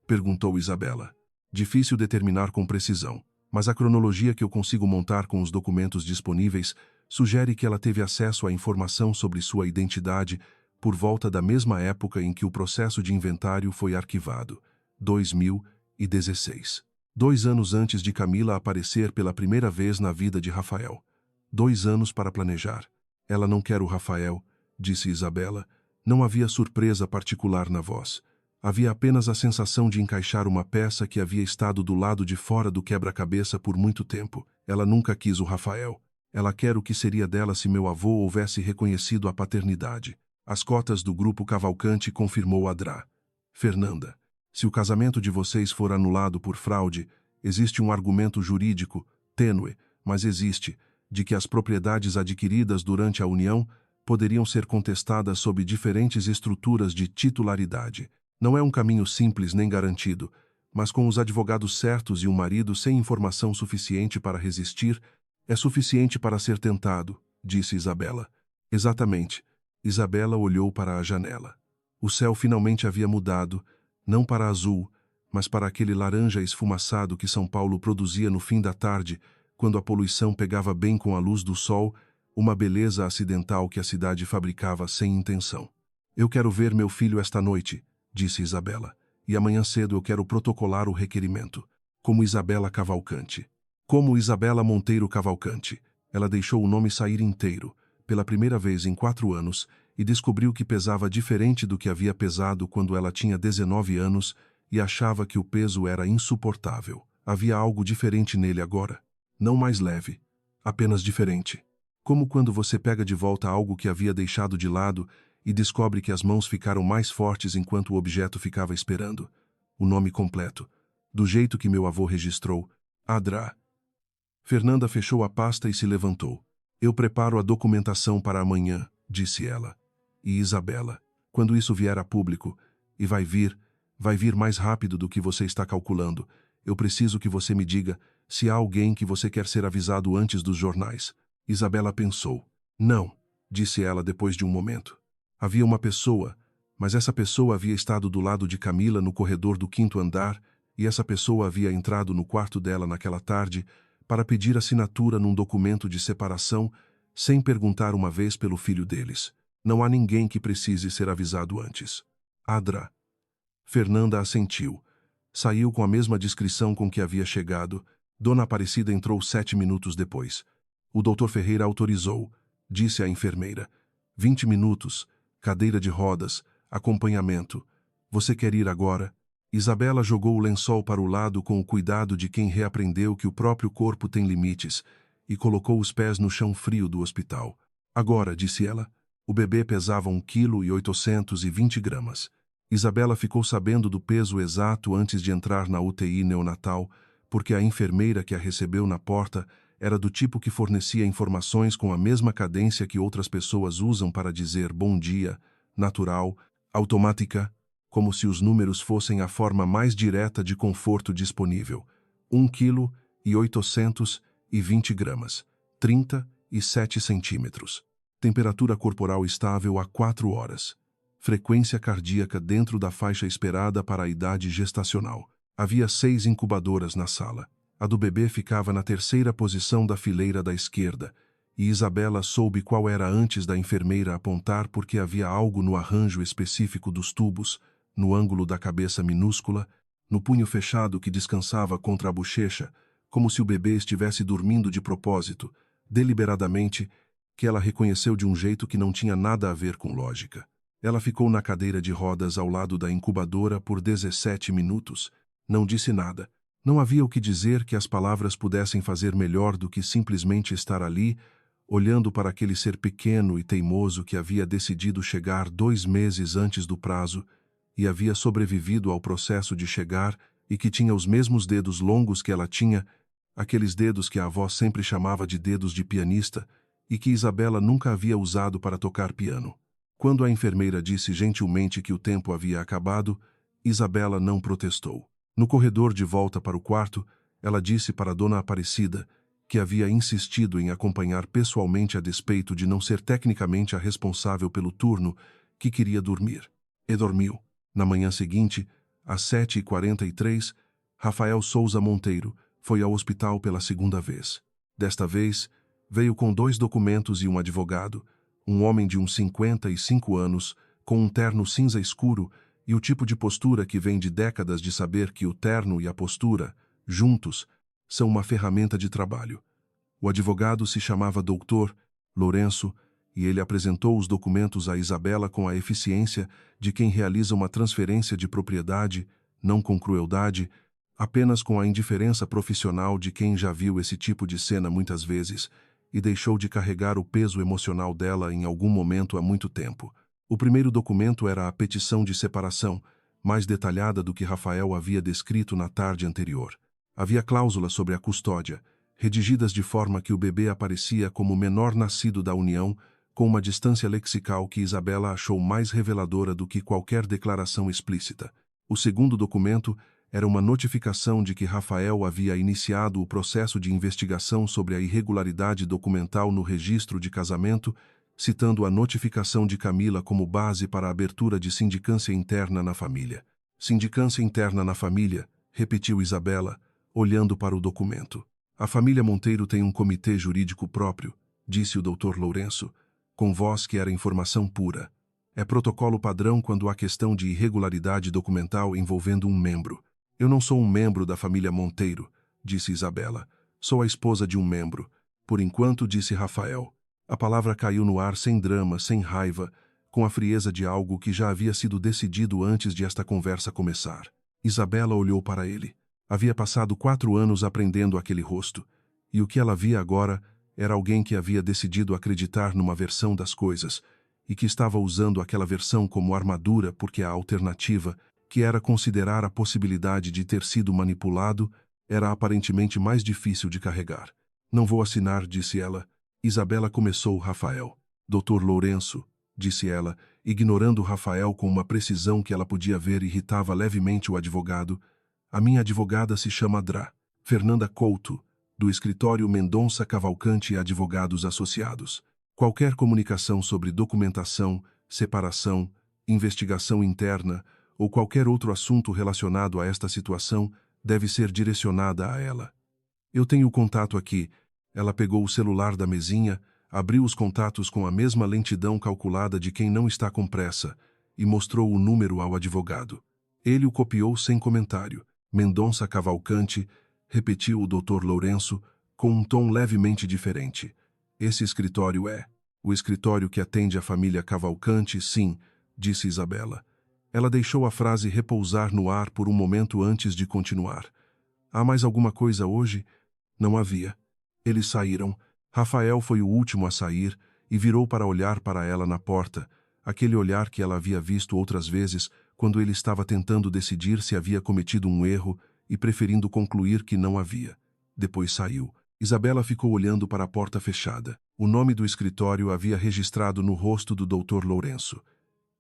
Perguntou Isabela. Difícil determinar com precisão. mas a cronologia que eu consigo montar com os documentos disponíveis sugere que ela teve acesso à informação sobre sua identidade por volta da mesma época em que o processo de inventário foi arquivado, 2016. 2 anos antes de Camila aparecer pela primeira vez na vida de Rafael. 2 anos para planejar. Ela não quer o Rafael, disse Isabela. Não havia surpresa particular na voz. Havia apenas a sensação de encaixar uma peça que havia estado do lado de fora do quebra-cabeça por muito tempo. Ela nunca quis o Rafael. Ela quer o que seria dela se meu avô houvesse reconhecido a paternidade. As cotas do grupo Cavalcante confirmou Adrá. Fernanda, se o casamento de vocês for anulado por fraude, existe um argumento jurídico, tênue, mas existe, de que as propriedades adquiridas durante a união poderiam ser contestadas sob diferentes estruturas de titularidade. Não é um caminho simples nem garantido, mas com os advogados certos e um marido sem informação suficiente para resistir, é suficiente para ser tentado, disse Isabela. Exatamente. Isabela olhou para a janela. O céu finalmente havia mudado, não para azul, mas para aquele laranja esfumaçado que São Paulo produzia no fim da tarde, quando a poluição pegava bem com a luz do sol, uma beleza acidental que a cidade fabricava sem intenção. Eu quero ver meu filho esta noite, disse Isabela, e amanhã cedo eu quero protocolar o requerimento, como Isabela Cavalcante. Como Isabela Monteiro Cavalcante. Ela deixou o nome sair inteiro, pela primeira vez em 4 anos, e descobriu que pesava diferente do que havia pesado quando ela tinha 19 anos e achava que o peso era insuportável. Havia algo diferente nele agora. Não mais leve, apenas diferente. Como quando você pega de volta algo que havia deixado de lado e descobre que as mãos ficaram mais fortes enquanto o objeto ficava esperando. O nome completo, do jeito que meu avô registrou, Adrá. Fernanda fechou a pasta e se levantou. Eu preparo a documentação para amanhã, disse ela. E Isabela, quando isso vier a público, e vai vir mais rápido do que você está calculando, eu preciso que você me diga se há alguém que você quer ser avisado antes dos jornais. Isabela pensou. Não, disse ela depois de um momento. Havia uma pessoa, mas essa pessoa havia estado do lado de Camila no corredor do 5º andar e essa pessoa havia entrado no quarto dela naquela tarde para pedir assinatura num documento de separação sem perguntar uma vez pelo filho deles. Não há ninguém que precise ser avisado antes. Adrá. Fernanda assentiu. Saiu com a mesma discrição com que havia chegado. Dona Aparecida entrou 7 minutos depois. O doutor Ferreira autorizou, disse a enfermeira. 20 minutos, cadeira de rodas, acompanhamento. Você quer ir agora? Isabela jogou o lençol para o lado com o cuidado de quem reaprendeu que o próprio corpo tem limites e colocou os pés no chão frio do hospital. Agora, disse ela. O bebê pesava 1,820 kg. Isabela ficou sabendo do peso exato antes de entrar na UTI neonatal, porque a enfermeira que a recebeu na porta era do tipo que fornecia informações com a mesma cadência que outras pessoas usam para dizer bom dia, natural, automática, como se os números fossem a forma mais direta de conforto disponível. 1,820 kg, 37 centímetros. Temperatura corporal estável há 4 horas. Frequência cardíaca dentro da faixa esperada para a idade gestacional. Havia 6 incubadoras na sala. A do bebê ficava na 3ª posição da fileira da esquerda, e Isabela soube qual era antes da enfermeira apontar porque havia algo no arranjo específico dos tubos, no ângulo da cabeça minúscula, no punho fechado que descansava contra a bochecha, como se o bebê estivesse dormindo de propósito, deliberadamente, que ela reconheceu de um jeito que não tinha nada a ver com lógica. Ela ficou na cadeira de rodas ao lado da incubadora por 17 minutos. Não disse nada. Não havia o que dizer que as palavras pudessem fazer melhor do que simplesmente estar ali, olhando para aquele ser pequeno e teimoso que havia decidido chegar 2 meses antes do prazo e havia sobrevivido ao processo de chegar e que tinha os mesmos dedos longos que ela tinha, aqueles dedos que a avó sempre chamava de dedos de pianista e que Isabela nunca havia usado para tocar piano. Quando a enfermeira disse gentilmente que o tempo havia acabado, Isabela não protestou. No corredor de volta para o quarto, ela disse para Dona Aparecida que havia insistido em acompanhar pessoalmente a despeito de não ser tecnicamente a responsável pelo turno, que queria dormir. E dormiu. Na manhã seguinte, às 7h43, Rafael Souza Monteiro, foi ao hospital pela segunda vez. Desta vez, veio com 2 documentos e um advogado, um homem de uns 55 anos, com um terno cinza escuro e o tipo de postura que vem de décadas de saber que o terno e a postura, juntos, são uma ferramenta de trabalho. O advogado se chamava Dr. Lourenço e ele apresentou os documentos a Isabela com a eficiência de quem realiza uma transferência de propriedade, não com crueldade, apenas com a indiferença profissional de quem já viu esse tipo de cena muitas vezes e deixou de carregar o peso emocional dela em algum momento há muito tempo. O primeiro documento era a petição de separação, mais detalhada do que Rafael havia descrito na tarde anterior. Havia cláusulas sobre a custódia, redigidas de forma que o bebê aparecia como o menor nascido da união, com uma distância lexical que Isabela achou mais reveladora do que qualquer declaração explícita. O segundo documento era uma notificação de que Rafael havia iniciado o processo de investigação sobre a irregularidade documental no registro de casamento, citando a notificação de Camila como base para a abertura de sindicância interna na família. Sindicância interna na família, repetiu Isabela, olhando para o documento. A família Monteiro tem um comitê jurídico próprio, disse o Dr. Lourenço, com voz que era informação pura. É protocolo padrão quando há questão de irregularidade documental envolvendo um membro. Eu não sou um membro da família Monteiro, disse Isabela. Sou a esposa de um membro. Por enquanto, disse Rafael. A palavra caiu no ar sem drama, sem raiva, com a frieza de algo que já havia sido decidido antes de esta conversa começar. Isabela olhou para ele. Havia passado 4 anos aprendendo aquele rosto, e o que ela via agora era alguém que havia decidido acreditar numa versão das coisas, e que estava usando aquela versão como armadura porque a alternativa, que era considerar a possibilidade de ter sido manipulado, era aparentemente mais difícil de carregar. Não vou assinar, disse ela. Isabela começou Rafael. Dr. Lourenço, disse ela, ignorando Rafael com uma precisão que ela podia ver irritava levemente o advogado. A minha advogada se chama Dra. Fernanda Couto, do escritório Mendonça Cavalcante e Advogados Associados. Qualquer comunicação sobre documentação, separação, investigação interna ou qualquer outro assunto relacionado a esta situação deve ser direcionada a ela. Eu tenho o contato aqui. Ela pegou o celular da mesinha, abriu os contatos com a mesma lentidão calculada de quem não está com pressa e mostrou o número ao advogado. Ele o copiou sem comentário. Mendonça Cavalcante, repetiu o Dr. Lourenço, com um tom levemente diferente. Esse escritório é o escritório que atende a família Cavalcante, sim, disse Isabela. Ela deixou a frase repousar no ar por um momento antes de continuar. Há mais alguma coisa hoje? Não havia. Eles saíram. Rafael foi o último a sair e virou para olhar para ela na porta, aquele olhar que ela havia visto outras vezes quando ele estava tentando decidir se havia cometido um erro e preferindo concluir que não havia. Depois saiu. Isabela ficou olhando para a porta fechada. O nome do escritório havia registrado no rosto do Dr. Lourenço.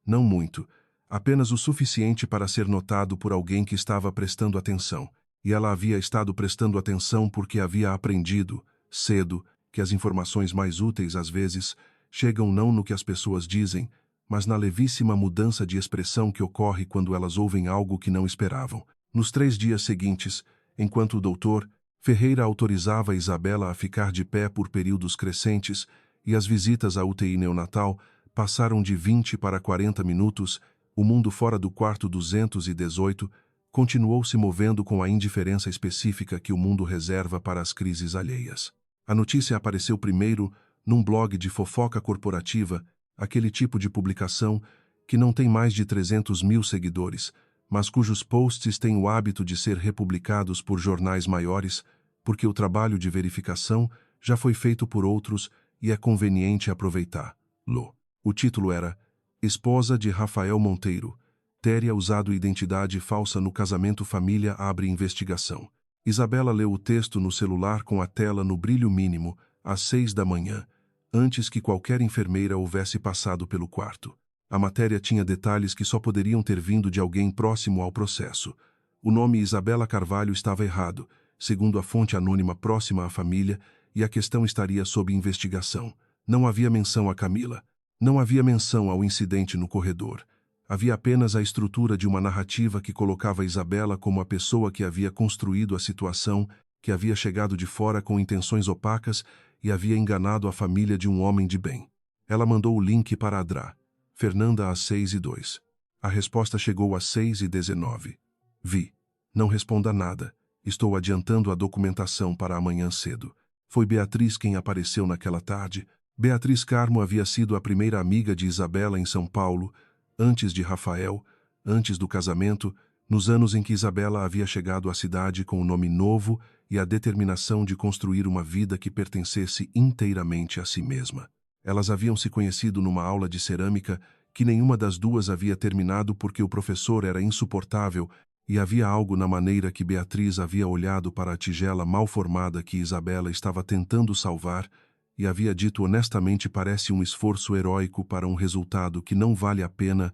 Não muito, apenas o suficiente para ser notado por alguém que estava prestando atenção. E ela havia estado prestando atenção porque havia aprendido, cedo, que as informações mais úteis às vezes chegam não no que as pessoas dizem, mas na levíssima mudança de expressão que ocorre quando elas ouvem algo que não esperavam. Nos 3 dias seguintes, enquanto o doutor Ferreira autorizava Isabela a ficar de pé por períodos crescentes e as visitas à UTI neonatal passaram de 20 para 40 minutos, o mundo fora do quarto 218 continuou se movendo com a indiferença específica que o mundo reserva para as crises alheias. A notícia apareceu primeiro num blog de fofoca corporativa, aquele tipo de publicação que não tem mais de 300.000 seguidores, mas cujos posts têm o hábito de ser republicados por jornais maiores, porque o trabalho de verificação já foi feito por outros e é conveniente aproveitá-lo. O título era Esposa de Rafael Monteiro. Teria usado identidade falsa no casamento, família abre investigação. Isabela leu o texto no celular com a tela no brilho mínimo, às 6 da manhã, antes que qualquer enfermeira houvesse passado pelo quarto. A matéria tinha detalhes que só poderiam ter vindo de alguém próximo ao processo. O nome Isabela Carvalho estava errado, segundo a fonte anônima próxima à família, e a questão estaria sob investigação. Não havia menção a Camila. Não havia menção ao incidente no corredor. Havia apenas a estrutura de uma narrativa que colocava Isabela como a pessoa que havia construído a situação que havia chegado de fora com intenções opacas e havia enganado a família de um homem de bem. Ela mandou o link para Adra. Fernanda às 6h02. A resposta chegou às 6h19. Vi. Não responda nada. Estou adiantando a documentação para amanhã cedo. Foi Beatriz quem apareceu naquela tarde. Beatriz Carmo havia sido a primeira amiga de Isabela em São Paulo, antes de Rafael, antes do casamento, nos anos em que Isabela havia chegado à cidade com um nome novo e a determinação de construir uma vida que pertencesse inteiramente a si mesma. Elas haviam se conhecido numa aula de cerâmica que nenhuma das duas havia terminado porque o professor era insuportável e havia algo na maneira que Beatriz havia olhado para a tigela mal formada que Isabela estava tentando salvar e havia dito honestamente: parece um esforço heróico para um resultado que não vale a pena.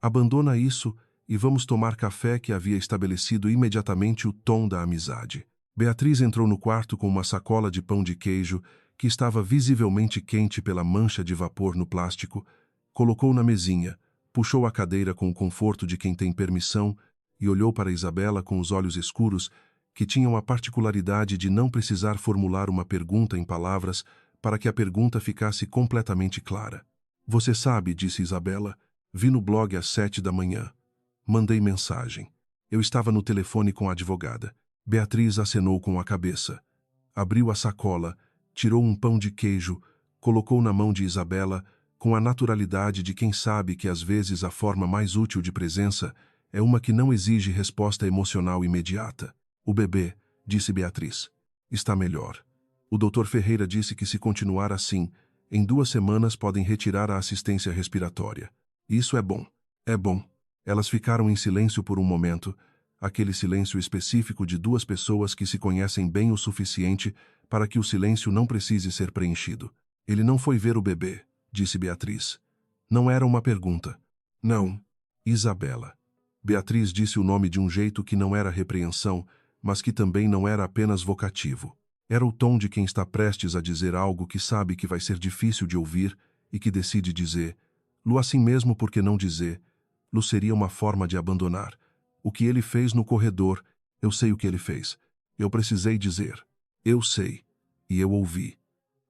Abandona isso e vamos tomar café, que havia estabelecido imediatamente o tom da amizade. Beatriz entrou no quarto com uma sacola de pão de queijo que estava visivelmente quente pela mancha de vapor no plástico, colocou na mesinha, puxou a cadeira com o conforto de quem tem permissão e olhou para Isabela com os olhos escuros, que tinham a particularidade de não precisar formular uma pergunta em palavras para que a pergunta ficasse completamente clara. Você sabe, disse Isabela, vi no blog às 7h. Mandei mensagem. Eu estava no telefone com a advogada. Beatriz acenou com a cabeça. Abriu a sacola, tirou um pão de queijo, colocou na mão de Isabela, com a naturalidade de quem sabe que às vezes a forma mais útil de presença é uma que não exige resposta emocional imediata. O bebê, disse Beatriz, está melhor. O Dr. Ferreira disse que se continuar assim, em 2 semanas podem retirar a assistência respiratória. Isso é bom. É bom. Elas ficaram em silêncio por um momento, aquele silêncio específico de 2 pessoas que se conhecem bem o suficiente para que o silêncio não precise ser preenchido. Ele não foi ver o bebê, disse Beatriz. Não era uma pergunta. Não. Isabela. Beatriz disse o nome de um jeito que não era repreensão, mas que também não era apenas vocativo. Era o tom de quem está prestes a dizer algo que sabe que vai ser difícil de ouvir e que decide dizer. Lu, assim mesmo, porque não dizer? Lu seria uma forma de abandonar. O que ele fez no corredor, eu sei o que ele fez. Eu precisei dizer. Eu sei. E eu ouvi.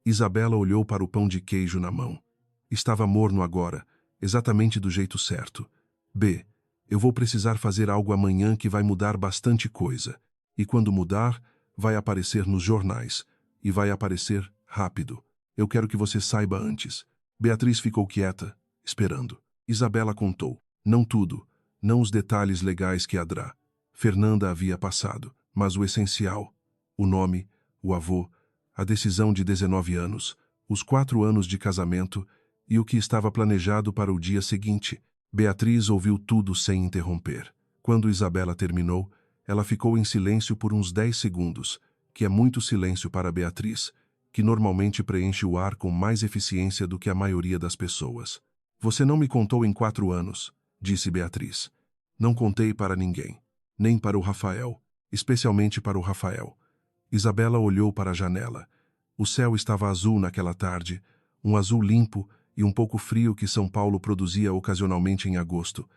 Isabela olhou para o pão de queijo na mão. Estava morno agora, exatamente do jeito certo. B. Eu vou precisar fazer algo amanhã que vai mudar bastante coisa. E quando mudar, vai aparecer nos jornais. E vai aparecer rápido. Eu quero que você saiba antes. Beatriz ficou quieta, esperando. Isabela contou. Não tudo, não os detalhes legais que Adra, Fernanda havia passado, mas o essencial. O nome, o avô, a decisão de 19 anos, os 4 anos de casamento e o que estava planejado para o dia seguinte. Beatriz ouviu tudo sem interromper. Quando Isabela terminou, ela ficou em silêncio por uns 10 segundos, que é muito silêncio para Beatriz, que normalmente preenche o ar com mais eficiência do que a maioria das pessoas. Você não me contou em 4 anos, disse Beatriz. Não contei para ninguém, nem para o Rafael, especialmente para o Rafael. Isabela olhou para a janela. O céu estava azul naquela tarde, um azul limpo e um pouco frio que São Paulo produzia ocasionalmente em agosto.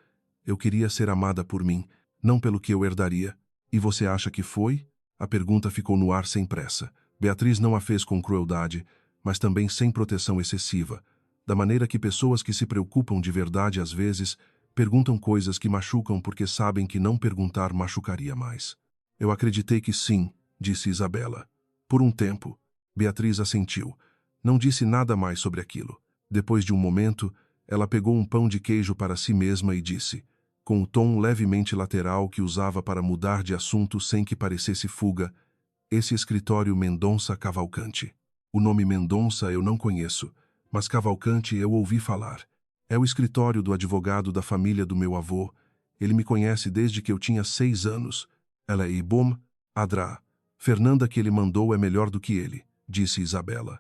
Eu queria ser amada por mim, não pelo que eu herdaria. E você acha que foi? A pergunta ficou no ar sem pressa. Beatriz não a fez com crueldade, mas também sem proteção excessiva, da maneira que pessoas que se preocupam de verdade às vezes perguntam coisas que machucam porque sabem que não perguntar machucaria mais. Eu acreditei que sim, disse Isabela. Por um tempo. Beatriz assentiu. Não disse nada mais sobre aquilo. Depois de um momento, ela pegou um pão de queijo para si mesma e disse, com o tom levemente lateral que usava para mudar de assunto sem que parecesse fuga, esse escritório Mendonça Cavalcante. O nome Mendonça eu não conheço, mas Cavalcante eu ouvi falar. É o escritório do advogado da família do meu avô. Ele me conhece desde que eu tinha 6 anos. Ela é Ibom, Adra. Fernanda que ele mandou é melhor do que ele, disse Isabela.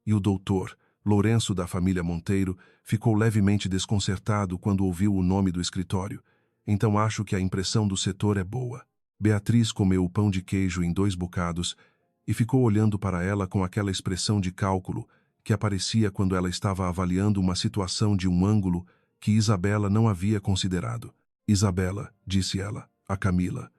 E o doutor, Lourenço da família Monteiro, ficou levemente desconcertado quando ouviu o nome do escritório. Então acho que a impressão do setor é boa. Beatriz comeu o pão de queijo em 2 bocados e ficou olhando para ela com aquela expressão de cálculo que aparecia quando ela estava avaliando uma situação de um ângulo que Isabela não havia considerado. Isabela, disse ela, a Camila,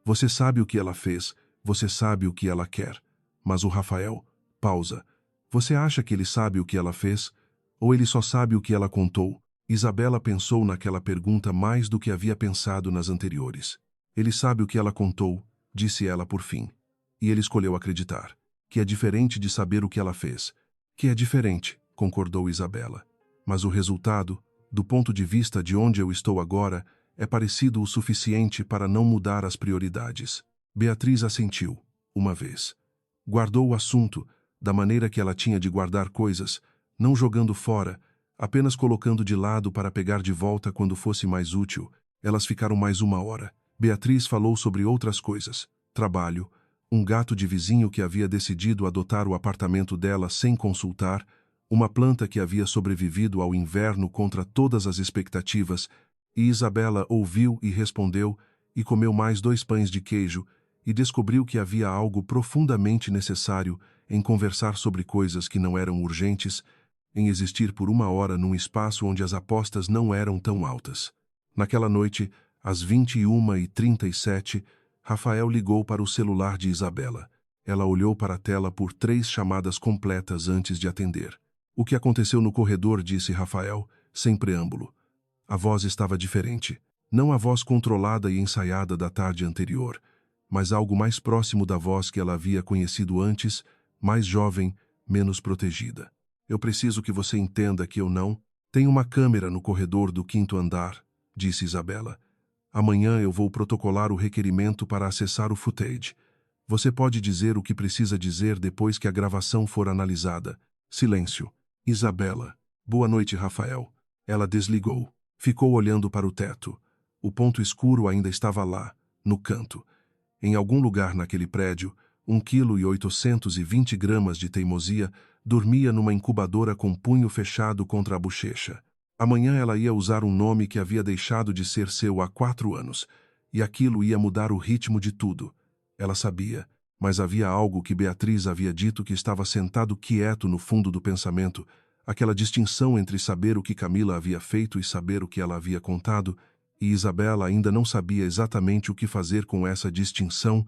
você sabe o que ela fez Você sabe o que ela quer. Mas o Rafael... Pausa. Você acha que ele sabe o que ela fez? Ou ele só sabe o que ela contou? Isabela pensou naquela pergunta mais do que havia pensado nas anteriores. Ele sabe o que ela contou, disse ela por fim. E ele escolheu acreditar. Que é diferente de saber o que ela fez. Que é diferente, concordou Isabela. Mas o resultado, do ponto de vista de onde eu estou agora, é parecido o suficiente para não mudar as prioridades. Beatriz assentiu, uma vez. Guardou o assunto, da maneira que ela tinha de guardar coisas, não jogando fora, apenas colocando de lado para pegar de volta quando fosse mais útil. Elas ficaram mais 1 hora. Beatriz falou sobre outras coisas. Trabalho, um gato de vizinho que havia decidido adotar o apartamento dela sem consultar, uma planta que havia sobrevivido ao inverno contra todas as expectativas, e Isabela ouviu e respondeu, e comeu mais 2 pães de queijo, e descobriu que havia algo profundamente necessário em conversar sobre coisas que não eram urgentes, em existir por 1 hora num espaço onde as apostas não eram tão altas. Naquela noite, às 21h37, Rafael ligou para o celular de Isabela. Ela olhou para a tela por 3 chamadas completas antes de atender. O que aconteceu no corredor, disse Rafael, sem preâmbulo. A voz estava diferente. Não a voz controlada e ensaiada da tarde anterior, mas algo mais próximo da voz que ela havia conhecido antes, mais jovem, menos protegida. Eu preciso que você entenda que eu não... Tem uma câmera no corredor do 5º andar, disse Isabela. Amanhã eu vou protocolar o requerimento para acessar o footage. Você pode dizer o que precisa dizer depois que a gravação for analisada. Silêncio. Isabela. Boa noite, Rafael. Ela desligou. Ficou olhando para o teto. O ponto escuro ainda estava lá, no canto. Em algum lugar naquele prédio, 1,820 kg de teimosia dormia numa incubadora com punho fechado contra a bochecha. Amanhã ela ia usar um nome que havia deixado de ser seu há 4 anos, e aquilo ia mudar o ritmo de tudo. Ela sabia, mas havia algo que Beatriz havia dito que estava sentado quieto no fundo do pensamento, aquela distinção entre saber o que Camila havia feito e saber o que ela havia contado, e Isabela ainda não sabia exatamente o que fazer com essa distinção,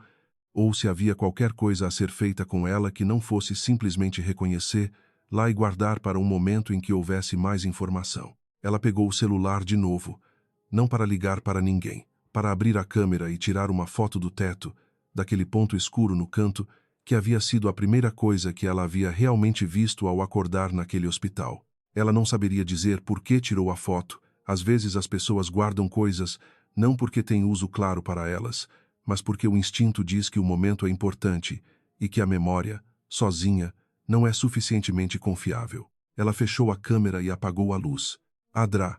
ou se havia qualquer coisa a ser feita com ela que não fosse simplesmente reconhecer, lá e guardar para um momento em que houvesse mais informação. Ela pegou o celular de novo, não para ligar para ninguém, para abrir a câmera e tirar uma foto do teto, daquele ponto escuro no canto, que havia sido a primeira coisa que ela havia realmente visto ao acordar naquele hospital. Ela não saberia dizer por que tirou a foto. Às vezes as pessoas guardam coisas, não porque têm uso claro para elas, mas porque o instinto diz que o momento é importante e que a memória, sozinha, não é suficientemente confiável. Ela fechou a câmera e apagou a luz. Adra.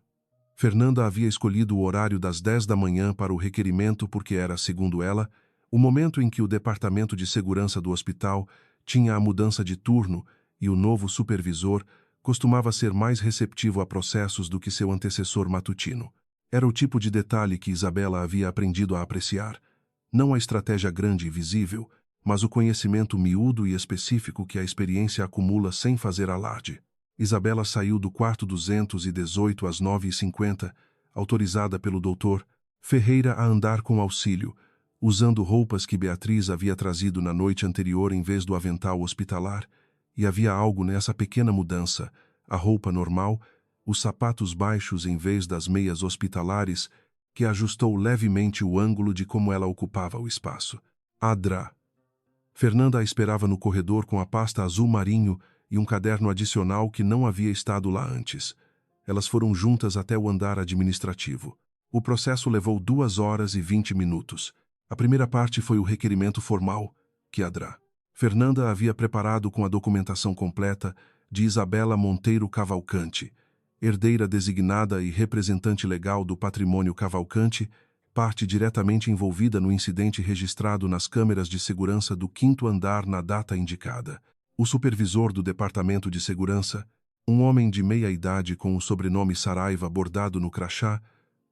Fernanda havia escolhido o horário das 10 da manhã para o requerimento porque era, segundo ela, o momento em que o departamento de segurança do hospital tinha a mudança de turno e o novo supervisor costumava ser mais receptivo a processos do que seu antecessor matutino. Era o tipo de detalhe que Isabela havia aprendido a apreciar. Não a estratégia grande e visível, mas o conhecimento miúdo e específico que a experiência acumula sem fazer alarde. Isabela saiu do quarto 218 às 9h50, autorizada pelo doutor Ferreira a andar com auxílio, usando roupas que Beatriz havia trazido na noite anterior em vez do avental hospitalar, e havia algo nessa pequena mudança, a roupa normal, os sapatos baixos em vez das meias hospitalares, que ajustou levemente o ângulo de como ela ocupava o espaço. Adra. Fernanda a esperava no corredor com a pasta azul marinho e um caderno adicional que não havia estado lá antes. Elas foram juntas até o andar administrativo. O processo levou 2 horas e 20 minutos. A primeira parte foi o requerimento formal, que Adra. Fernanda havia preparado com a documentação completa de Isabela Monteiro Cavalcante, herdeira designada e representante legal do patrimônio Cavalcante, parte diretamente envolvida no incidente registrado nas câmeras de segurança do 5º andar na data indicada. O supervisor do Departamento de Segurança, um homem de meia-idade com o sobrenome Saraiva bordado no crachá,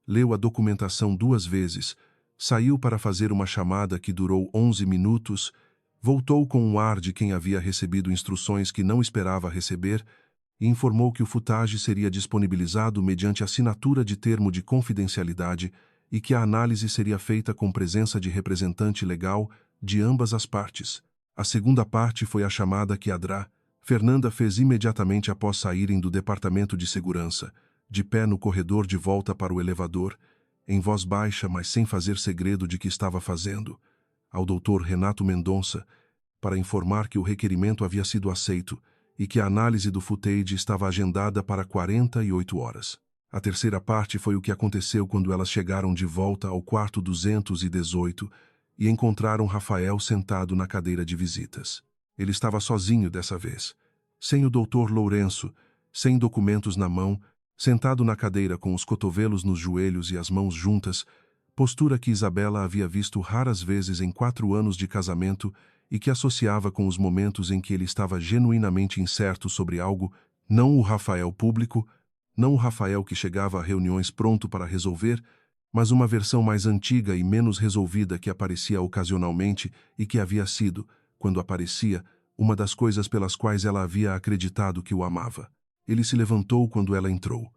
leu a documentação 2 vezes, saiu para fazer uma chamada que durou 11 minutos, voltou com um ar de quem havia recebido instruções que não esperava receber e informou que o footage seria disponibilizado mediante assinatura de termo de confidencialidade e que a análise seria feita com presença de representante legal de ambas as partes. A segunda parte foi a chamada que Adrá, Fernanda fez imediatamente após saírem do departamento de segurança, de pé no corredor de volta para o elevador, em voz baixa, mas sem fazer segredo de que estava fazendo, ao Dr. Renato Mendonça, para informar que o requerimento havia sido aceito e que a análise do footage estava agendada para 48 horas. A terceira parte foi o que aconteceu quando elas chegaram de volta ao quarto 218 e encontraram Rafael sentado na cadeira de visitas. Ele estava sozinho dessa vez, sem o Dr. Lourenço, sem documentos na mão, sentado na cadeira com os cotovelos nos joelhos e as mãos juntas, postura que Isabela havia visto raras vezes em 4 anos de casamento e que associava com os momentos em que ele estava genuinamente incerto sobre algo, não o Rafael público, não o Rafael que chegava a reuniões pronto para resolver, mas uma versão mais antiga e menos resolvida que aparecia ocasionalmente e que havia sido, quando aparecia, uma das coisas pelas quais ela havia acreditado que o amava. Ele se levantou quando ela entrou.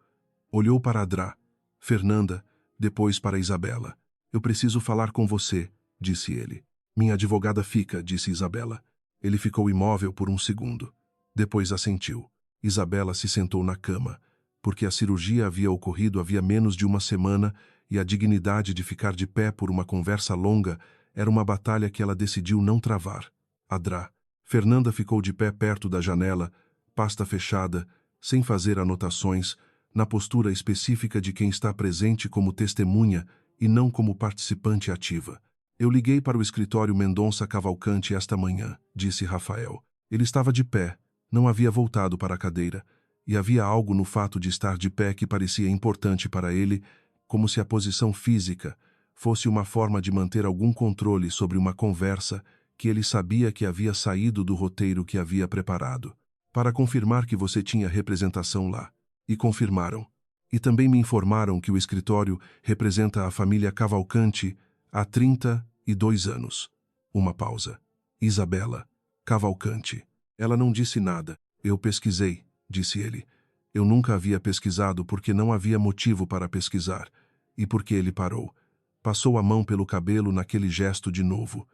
Olhou para Adrá, Fernanda, depois para Isabela. Eu preciso falar com você, disse ele. Minha advogada fica, disse Isabela. Ele ficou imóvel por um segundo. Depois assentiu. Isabela se sentou na cama, porque a cirurgia havia ocorrido havia menos de uma semana e a dignidade de ficar de pé por uma conversa longa era uma batalha que ela decidiu não travar. Adrá. Fernanda ficou de pé perto da janela, pasta fechada, sem fazer anotações, na postura específica de quem está presente como testemunha e não como participante ativa. Eu liguei para o escritório Mendonça Cavalcante esta manhã, disse Rafael. Ele estava de pé, não havia voltado para a cadeira, e havia algo no fato de estar de pé que parecia importante para ele, como se a posição física fosse uma forma de manter algum controle sobre uma conversa que ele sabia que havia saído do roteiro que havia preparado. Para confirmar que você tinha representação lá. E confirmaram. E também me informaram que o escritório representa a família Cavalcante há 32 anos. Uma pausa. Isabela. Cavalcante. Ela não disse nada. Eu pesquisei, disse ele. Eu nunca havia pesquisado porque não havia motivo para pesquisar. E porque ele parou. Passou a mão pelo cabelo naquele gesto de novo.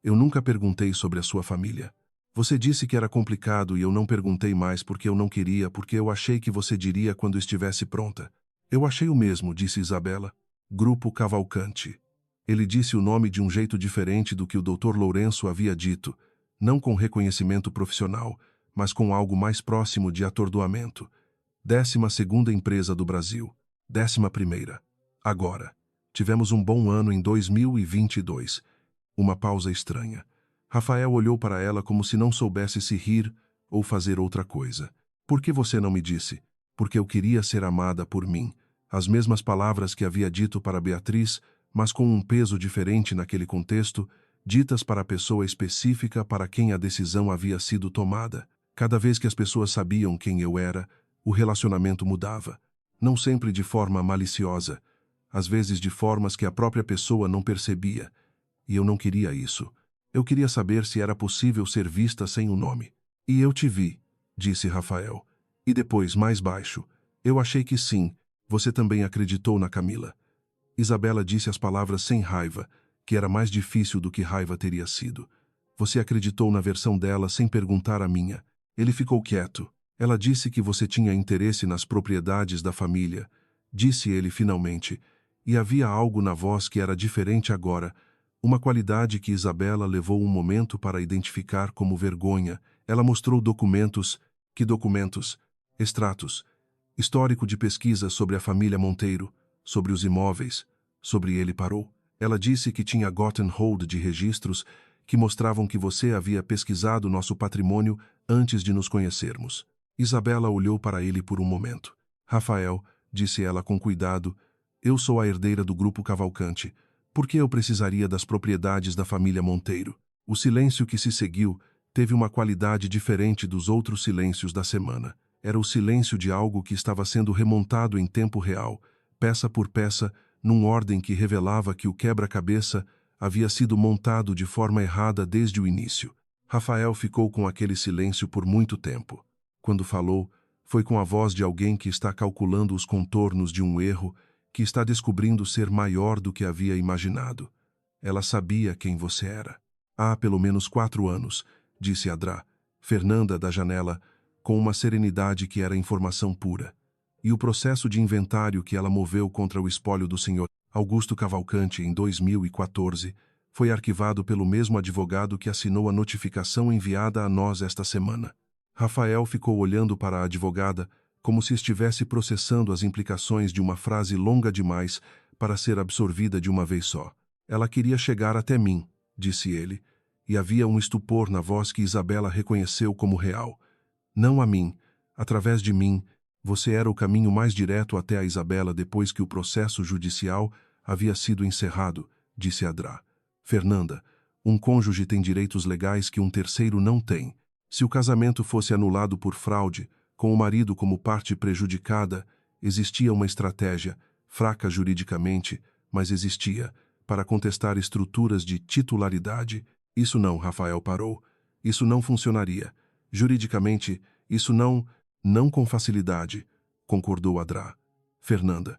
Eu nunca perguntei sobre a sua família. Você disse que era complicado e eu não perguntei mais porque eu não queria, porque eu achei que você diria quando estivesse pronta. Eu achei o mesmo, disse Isabela. Grupo Cavalcante. Ele disse o nome de um jeito diferente do que o Dr. Lourenço havia dito, não com reconhecimento profissional, mas com algo mais próximo de atordoamento. 12ª empresa do Brasil. 11ª. Agora. Tivemos um bom ano em 2022. Uma pausa estranha. Rafael olhou para ela como se não soubesse se rir ou fazer outra coisa. Por que você não me disse? Porque eu queria ser amada por mim. As mesmas palavras que havia dito para Beatriz, mas com um peso diferente naquele contexto, ditas para a pessoa específica para quem a decisão havia sido tomada. Cada vez que as pessoas sabiam quem eu era, o relacionamento mudava. Não sempre de forma maliciosa, às vezes de formas que a própria pessoa não percebia. E eu não queria isso. Eu queria saber se era possível ser vista sem o nome. E eu te vi, disse Rafael. E depois, mais baixo, eu achei que sim, você também acreditou na Camila. Isabela disse as palavras sem raiva, que era mais difícil do que raiva teria sido. Você acreditou na versão dela sem perguntar a minha. Ele ficou quieto. Ela disse que você tinha interesse nas propriedades da família, disse ele finalmente, e havia algo na voz que era diferente agora, uma qualidade que Isabela levou um momento para identificar como vergonha. Ela mostrou documentos. Que documentos? Extratos. Histórico de pesquisa sobre a família Monteiro, sobre os imóveis. Sobre ele parou. Ela disse que tinha gotten hold de registros que mostravam que você havia pesquisado nosso patrimônio antes de nos conhecermos. Isabela olhou para ele por um momento. Rafael, disse ela com cuidado, eu sou a herdeira do Grupo Cavalcante. Por que eu precisaria das propriedades da família Monteiro? O silêncio que se seguiu teve uma qualidade diferente dos outros silêncios da semana. Era o silêncio de algo que estava sendo remontado em tempo real, peça por peça, num ordem que revelava que o quebra-cabeça havia sido montado de forma errada desde o início. Rafael ficou com aquele silêncio por muito tempo. Quando falou, foi com a voz de alguém que está calculando os contornos de um erro que está descobrindo ser maior do que havia imaginado. Ela sabia quem você era. Há pelo menos 4 anos, disse Adrá, Fernanda da janela, com uma serenidade que era informação pura. E o processo de inventário que ela moveu contra o espólio do Sr. Augusto Cavalcante em 2014 foi arquivado pelo mesmo advogado que assinou a notificação enviada a nós esta semana. Rafael ficou olhando para a advogada como se estivesse processando as implicações de uma frase longa demais para ser absorvida de uma vez só. Ela queria chegar até mim, disse ele, e havia um estupor na voz que Isabela reconheceu como real. Não a mim, através de mim, você era o caminho mais direto até a Isabela depois que o processo judicial havia sido encerrado, disse Adrá. Fernanda, um cônjuge tem direitos legais que um terceiro não tem. Se o casamento fosse anulado por fraude, com o marido como parte prejudicada, existia uma estratégia, fraca juridicamente, mas existia, para contestar estruturas de titularidade. Isso não, Rafael parou. Isso não funcionaria. Juridicamente, isso não com facilidade, concordou Adrá. Fernanda,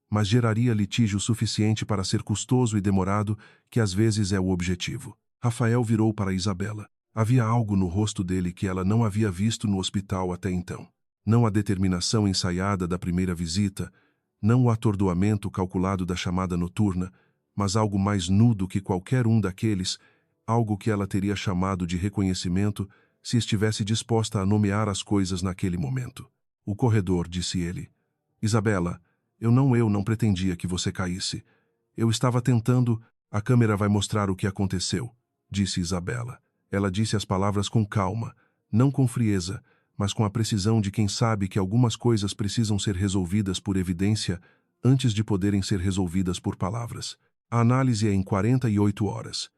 mas geraria litígio suficiente para ser custoso e demorado, que às vezes é o objetivo. Rafael virou para Isabela. Havia algo no rosto dele que ela não havia visto no hospital até então. Não a determinação ensaiada da primeira visita, não o atordoamento calculado da chamada noturna, mas algo mais nudo que qualquer um daqueles, algo que ela teria chamado de reconhecimento se estivesse disposta a nomear as coisas naquele momento. O corredor, disse ele. Isabela, eu não pretendia que você caísse. Eu estava tentando... A câmera vai mostrar o que aconteceu, disse Isabela. Ela disse as palavras com calma, não com frieza, mas com a precisão de quem sabe que algumas coisas precisam ser resolvidas por evidência antes de poderem ser resolvidas por palavras. A análise é em 48 horas.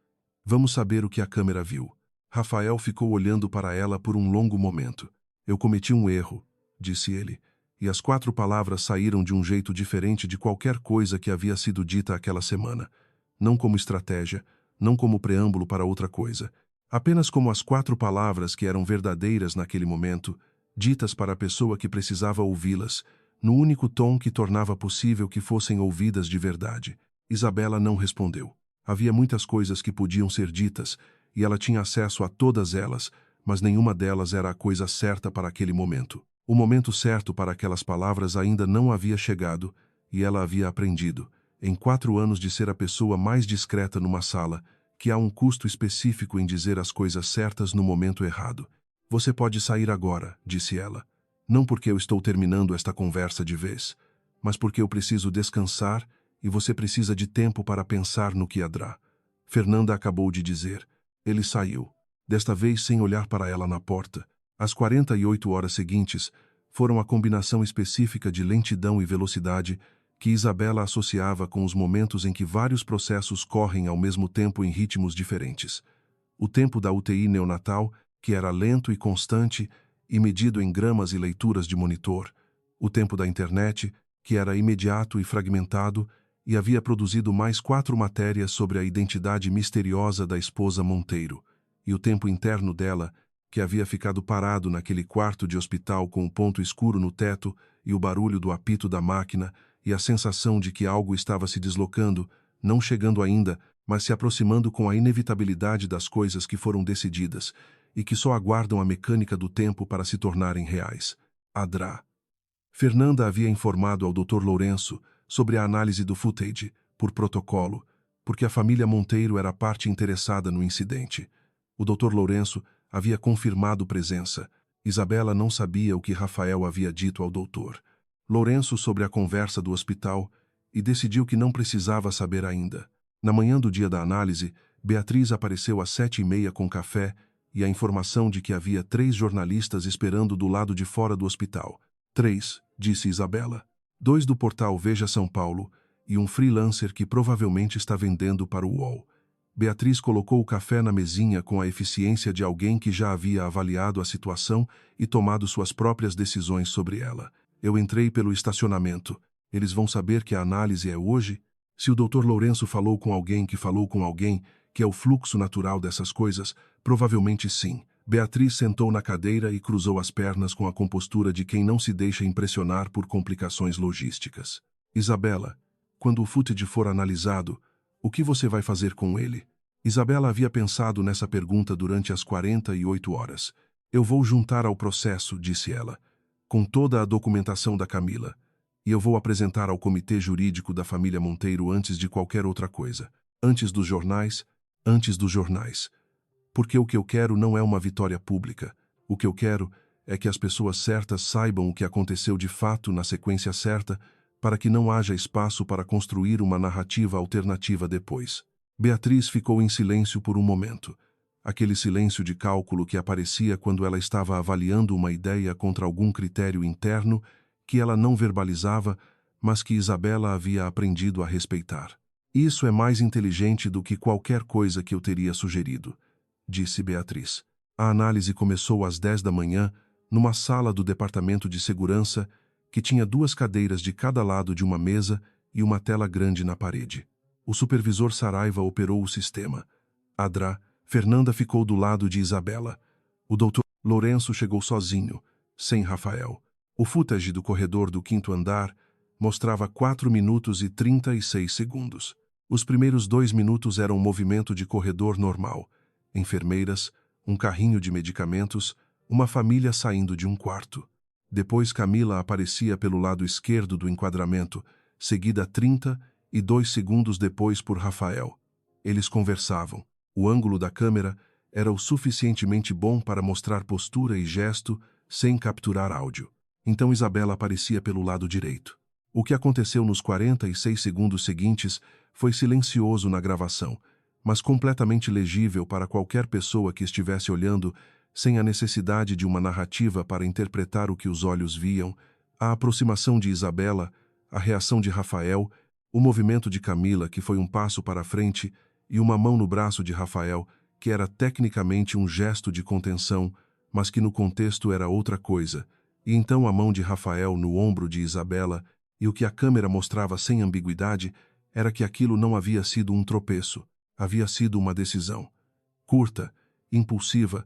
Vamos saber o que a câmera viu. Rafael ficou olhando para ela por um longo momento. Eu cometi um erro, disse ele, e as 4 palavras saíram de um jeito diferente de qualquer coisa que havia sido dita aquela semana. Não como estratégia, não como preâmbulo para outra coisa. Apenas como as 4 palavras que eram verdadeiras naquele momento, ditas para a pessoa que precisava ouvi-las, no único tom que tornava possível que fossem ouvidas de verdade. Isabela não respondeu. Havia muitas coisas que podiam ser ditas, e ela tinha acesso a todas elas, mas nenhuma delas era a coisa certa para aquele momento. O momento certo para aquelas palavras ainda não havia chegado, e ela havia aprendido, em 4 anos de ser a pessoa mais discreta numa sala, que há um custo específico em dizer as coisas certas no momento errado. Você pode sair agora, disse ela. Não porque eu estou terminando esta conversa de vez, mas porque eu preciso descansar e você precisa de tempo para pensar no que Adrá. Fernanda acabou de dizer. Ele saiu, desta vez sem olhar para ela na porta. As 48 horas seguintes foram a combinação específica de lentidão e velocidade que Isabela associava com os momentos em que vários processos correm ao mesmo tempo em ritmos diferentes. O tempo da UTI neonatal, que era lento e constante e medido em gramas e leituras de monitor. O tempo da internet, que era imediato e fragmentado e havia produzido mais 4 matérias sobre a identidade misteriosa da esposa Monteiro. E o tempo interno dela, que havia ficado parado naquele quarto de hospital com o ponto escuro no teto e o barulho do apito da máquina e a sensação de que algo estava se deslocando, não chegando ainda, mas se aproximando com a inevitabilidade das coisas que foram decididas e que só aguardam a mecânica do tempo para se tornarem reais. Adrá. Fernanda havia informado ao Dr. Lourenço sobre a análise do footage, por protocolo, porque a família Monteiro era a parte interessada no incidente. O Dr. Lourenço havia confirmado presença. Isabela não sabia o que Rafael havia dito ao doutor Lourenço sobre a conversa do hospital e decidiu que não precisava saber ainda. Na manhã do dia da análise, Beatriz apareceu às 7h30 com café e a informação de que havia 3 jornalistas esperando do lado de fora do hospital. 3, disse Isabela. 2 do portal Veja São Paulo e um freelancer que provavelmente está vendendo para o UOL. Beatriz colocou o café na mesinha com a eficiência de alguém que já havia avaliado a situação e tomado suas próprias decisões sobre ela. Eu entrei pelo estacionamento. Eles vão saber que a análise é hoje? Se o Dr. Lourenço falou com alguém, que é o fluxo natural dessas coisas, provavelmente sim. Beatriz sentou na cadeira e cruzou as pernas com a compostura de quem não se deixa impressionar por complicações logísticas. Isabela, quando o footage for analisado, o que você vai fazer com ele? Isabela havia pensado nessa pergunta durante as 48 horas. Eu vou juntar ao processo, disse ela, com toda a documentação da Camila. E eu vou apresentar ao comitê jurídico da família Monteiro antes de qualquer outra coisa. Antes dos jornais, antes dos jornais. Porque o que eu quero não é uma vitória pública. O que eu quero é que as pessoas certas saibam o que aconteceu de fato na sequência certa, para que não haja espaço para construir uma narrativa alternativa depois. Beatriz ficou em silêncio por um momento. Aquele silêncio de cálculo que aparecia quando ela estava avaliando uma ideia contra algum critério interno que ela não verbalizava, mas que Isabela havia aprendido a respeitar. Isso é mais inteligente do que qualquer coisa que eu teria sugerido, disse Beatriz. A análise começou às 10 da manhã, numa sala do Departamento de Segurança, que tinha 2 cadeiras de cada lado de uma mesa e uma tela grande na parede. O supervisor Saraiva operou o sistema. Fernanda ficou do lado de Isabela. O doutor Lourenço chegou sozinho, sem Rafael. O footage do corredor do 5º andar mostrava 4 minutos e 36 segundos. Os primeiros 2 minutos eram um movimento de corredor normal. Enfermeiras, um carrinho de medicamentos, uma família saindo de um quarto. Depois Camila aparecia pelo lado esquerdo do enquadramento, seguida 32 segundos depois por Rafael. Eles conversavam. O ângulo da câmera era o suficientemente bom para mostrar postura e gesto sem capturar áudio. Então Isabela aparecia pelo lado direito. O que aconteceu nos 46 segundos seguintes foi silencioso na gravação, mas completamente legível para qualquer pessoa que estivesse olhando, sem a necessidade de uma narrativa para interpretar o que os olhos viam, a aproximação de Isabela, a reação de Rafael, o movimento de Camila, que foi um passo para a frente, e uma mão no braço de Rafael, que era tecnicamente um gesto de contenção, mas que no contexto era outra coisa, e então a mão de Rafael no ombro de Isabela, e o que a câmera mostrava sem ambiguidade era que aquilo não havia sido um tropeço, havia sido uma decisão. Curta, impulsiva,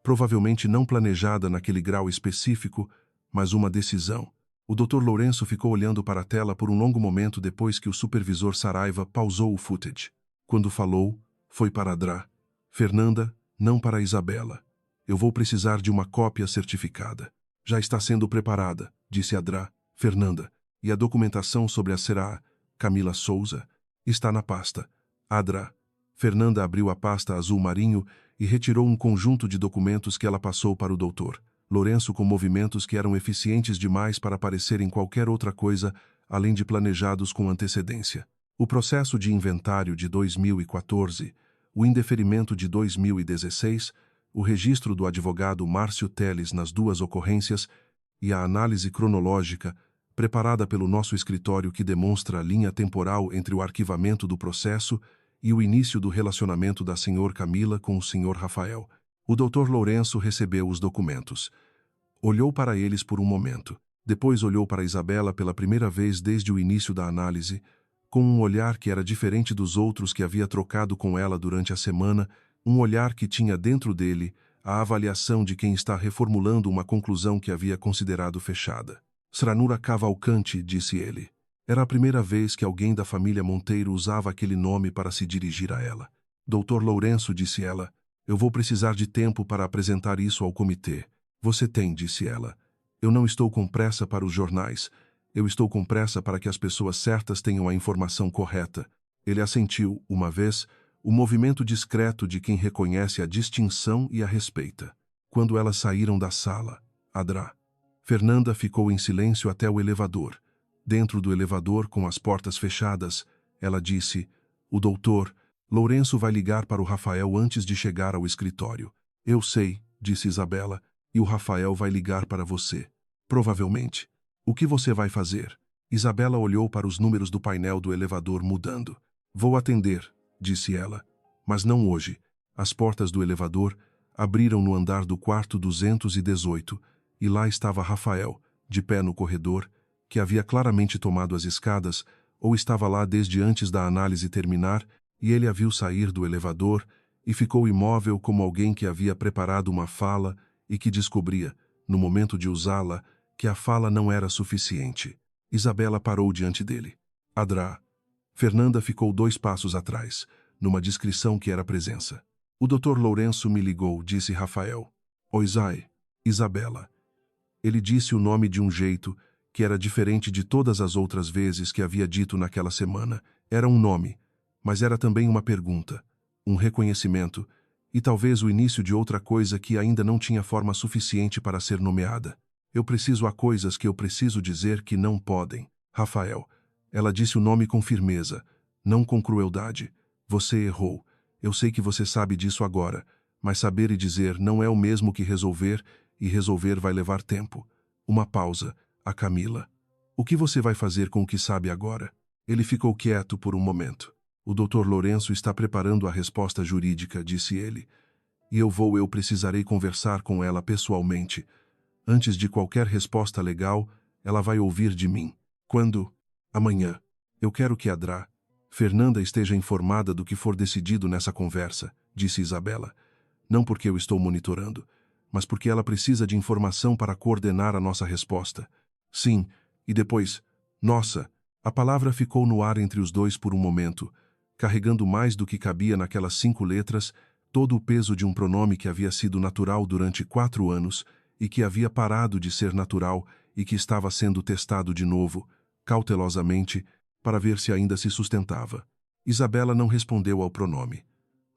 provavelmente não planejada naquele grau específico, mas uma decisão. O Dr. Lourenço ficou olhando para a tela por um longo momento depois que o supervisor Saraiva pausou o footage. Quando falou, foi para Fernanda, não para Isabela. Eu vou precisar de uma cópia certificada. Já está sendo preparada, disse Fernanda. E a documentação sobre a Será, Camila Souza, está na pasta. Fernanda abriu a pasta azul marinho e retirou um conjunto de documentos que ela passou para o doutor Lourenço com movimentos que eram eficientes demais para parecerem qualquer outra coisa além de planejados com antecedência. O processo de inventário de 2014, o indeferimento de 2016, o registro do advogado Márcio Teles nas 2 ocorrências e a análise cronológica preparada pelo nosso escritório que demonstra a linha temporal entre o arquivamento do processo e o início do relacionamento da Sr. Camila com o Sr. Rafael. O Dr. Lourenço recebeu os documentos. Olhou para eles por um momento. Depois olhou para Isabela pela primeira vez desde o início da análise, com um olhar que era diferente dos outros que havia trocado com ela durante a semana, um olhar que tinha dentro dele a avaliação de quem está reformulando uma conclusão que havia considerado fechada. Sranura Cavalcante, disse ele. Era a primeira vez que alguém da família Monteiro usava aquele nome para se dirigir a ela. Dr. Lourenço, disse ela, eu vou precisar de tempo para apresentar isso ao comitê. Você tem, disse ela. Eu não estou com pressa para os jornais. Eu estou com pressa para que as pessoas certas tenham a informação correta. Ele assentiu, uma vez, o movimento discreto de quem reconhece a distinção e a respeita. Quando elas saíram da sala, Fernanda ficou em silêncio até o elevador. Dentro do elevador, com as portas fechadas, ela disse, o doutor Lourenço vai ligar para o Rafael antes de chegar ao escritório. Eu sei, disse Isabela, e o Rafael vai ligar para você. Provavelmente. O que você vai fazer? Isabela olhou para os números do painel do elevador mudando. Vou atender, disse ela. Mas não hoje. As portas do elevador abriram no andar do quarto 218, e lá estava Rafael, de pé no corredor, que havia claramente tomado as escadas, ou estava lá desde antes da análise terminar, e ele a viu sair do elevador e ficou imóvel como alguém que havia preparado uma fala e que descobria, no momento de usá-la, que a fala não era suficiente. Isabela parou diante dele. Fernanda ficou 2 passos atrás, numa descrição que era presença. O Dr. Lourenço me ligou, disse Rafael. Oisai, Isabela. Ele disse o nome de um jeito que era diferente de todas as outras vezes que havia dito naquela semana. Era um nome, mas era também uma pergunta, um reconhecimento, e talvez o início de outra coisa que ainda não tinha forma suficiente para ser nomeada. Eu preciso há coisas que eu preciso dizer que não podem. Rafael. Ela disse o nome com firmeza, não com crueldade. Você errou. Eu sei que você sabe disso agora, mas saber e dizer não é o mesmo que resolver, e resolver vai levar tempo. Uma pausa. A Camila. O que você vai fazer com o que sabe agora? Ele ficou quieto por um momento. O Dr. Lourenço está preparando a resposta jurídica, disse ele. E eu precisarei conversar com ela pessoalmente. Antes de qualquer resposta legal, ela vai ouvir de mim. Quando? Amanhã. Eu quero que Fernanda esteja informada do que for decidido nessa conversa, disse Isabela. Não porque eu estou monitorando, mas porque ela precisa de informação para coordenar a nossa resposta. Sim, e depois, nossa, a palavra ficou no ar entre os dois por um momento, carregando mais do que cabia naquelas 5 letras, todo o peso de um pronome que havia sido natural durante 4 anos e que havia parado de ser natural e que estava sendo testado de novo, cautelosamente, para ver se ainda se sustentava. Isabela não respondeu ao pronome,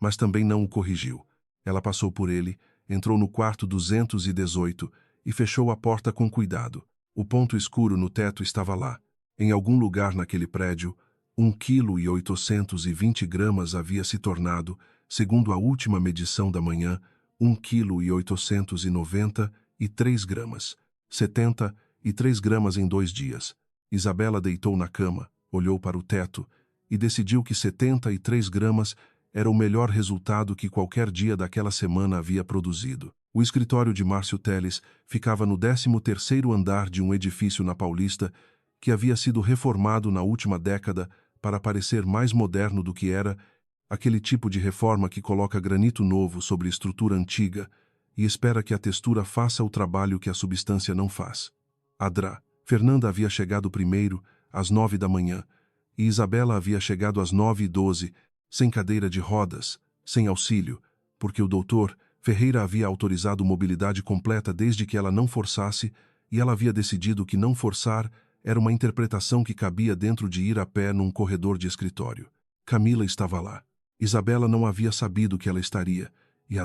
mas também não o corrigiu. Ela passou por ele, entrou no quarto 218 e fechou a porta com cuidado. O ponto escuro no teto estava lá. Em algum lugar naquele prédio, 1,820 kg havia se tornado, segundo a última medição da manhã, 1,893 kg. 73 gramas em 2 dias. Isabela deitou na cama, olhou para o teto e decidiu que 73 gramas era o melhor resultado que qualquer dia daquela semana havia produzido. O escritório de Márcio Teles ficava no 13º andar de um edifício na Paulista que havia sido reformado na última década para parecer mais moderno do que era, aquele tipo de reforma que coloca granito novo sobre estrutura antiga e espera que a textura faça o trabalho que a substância não faz. Fernanda havia chegado primeiro, às 9 da manhã, e Isabela havia chegado às 9h12, sem cadeira de rodas, sem auxílio, porque o doutor Ferreira havia autorizado mobilidade completa desde que ela não forçasse, e ela havia decidido que não forçar era uma interpretação que cabia dentro de ir a pé num corredor de escritório. Camila estava lá. Isabela não havia sabido que ela estaria, e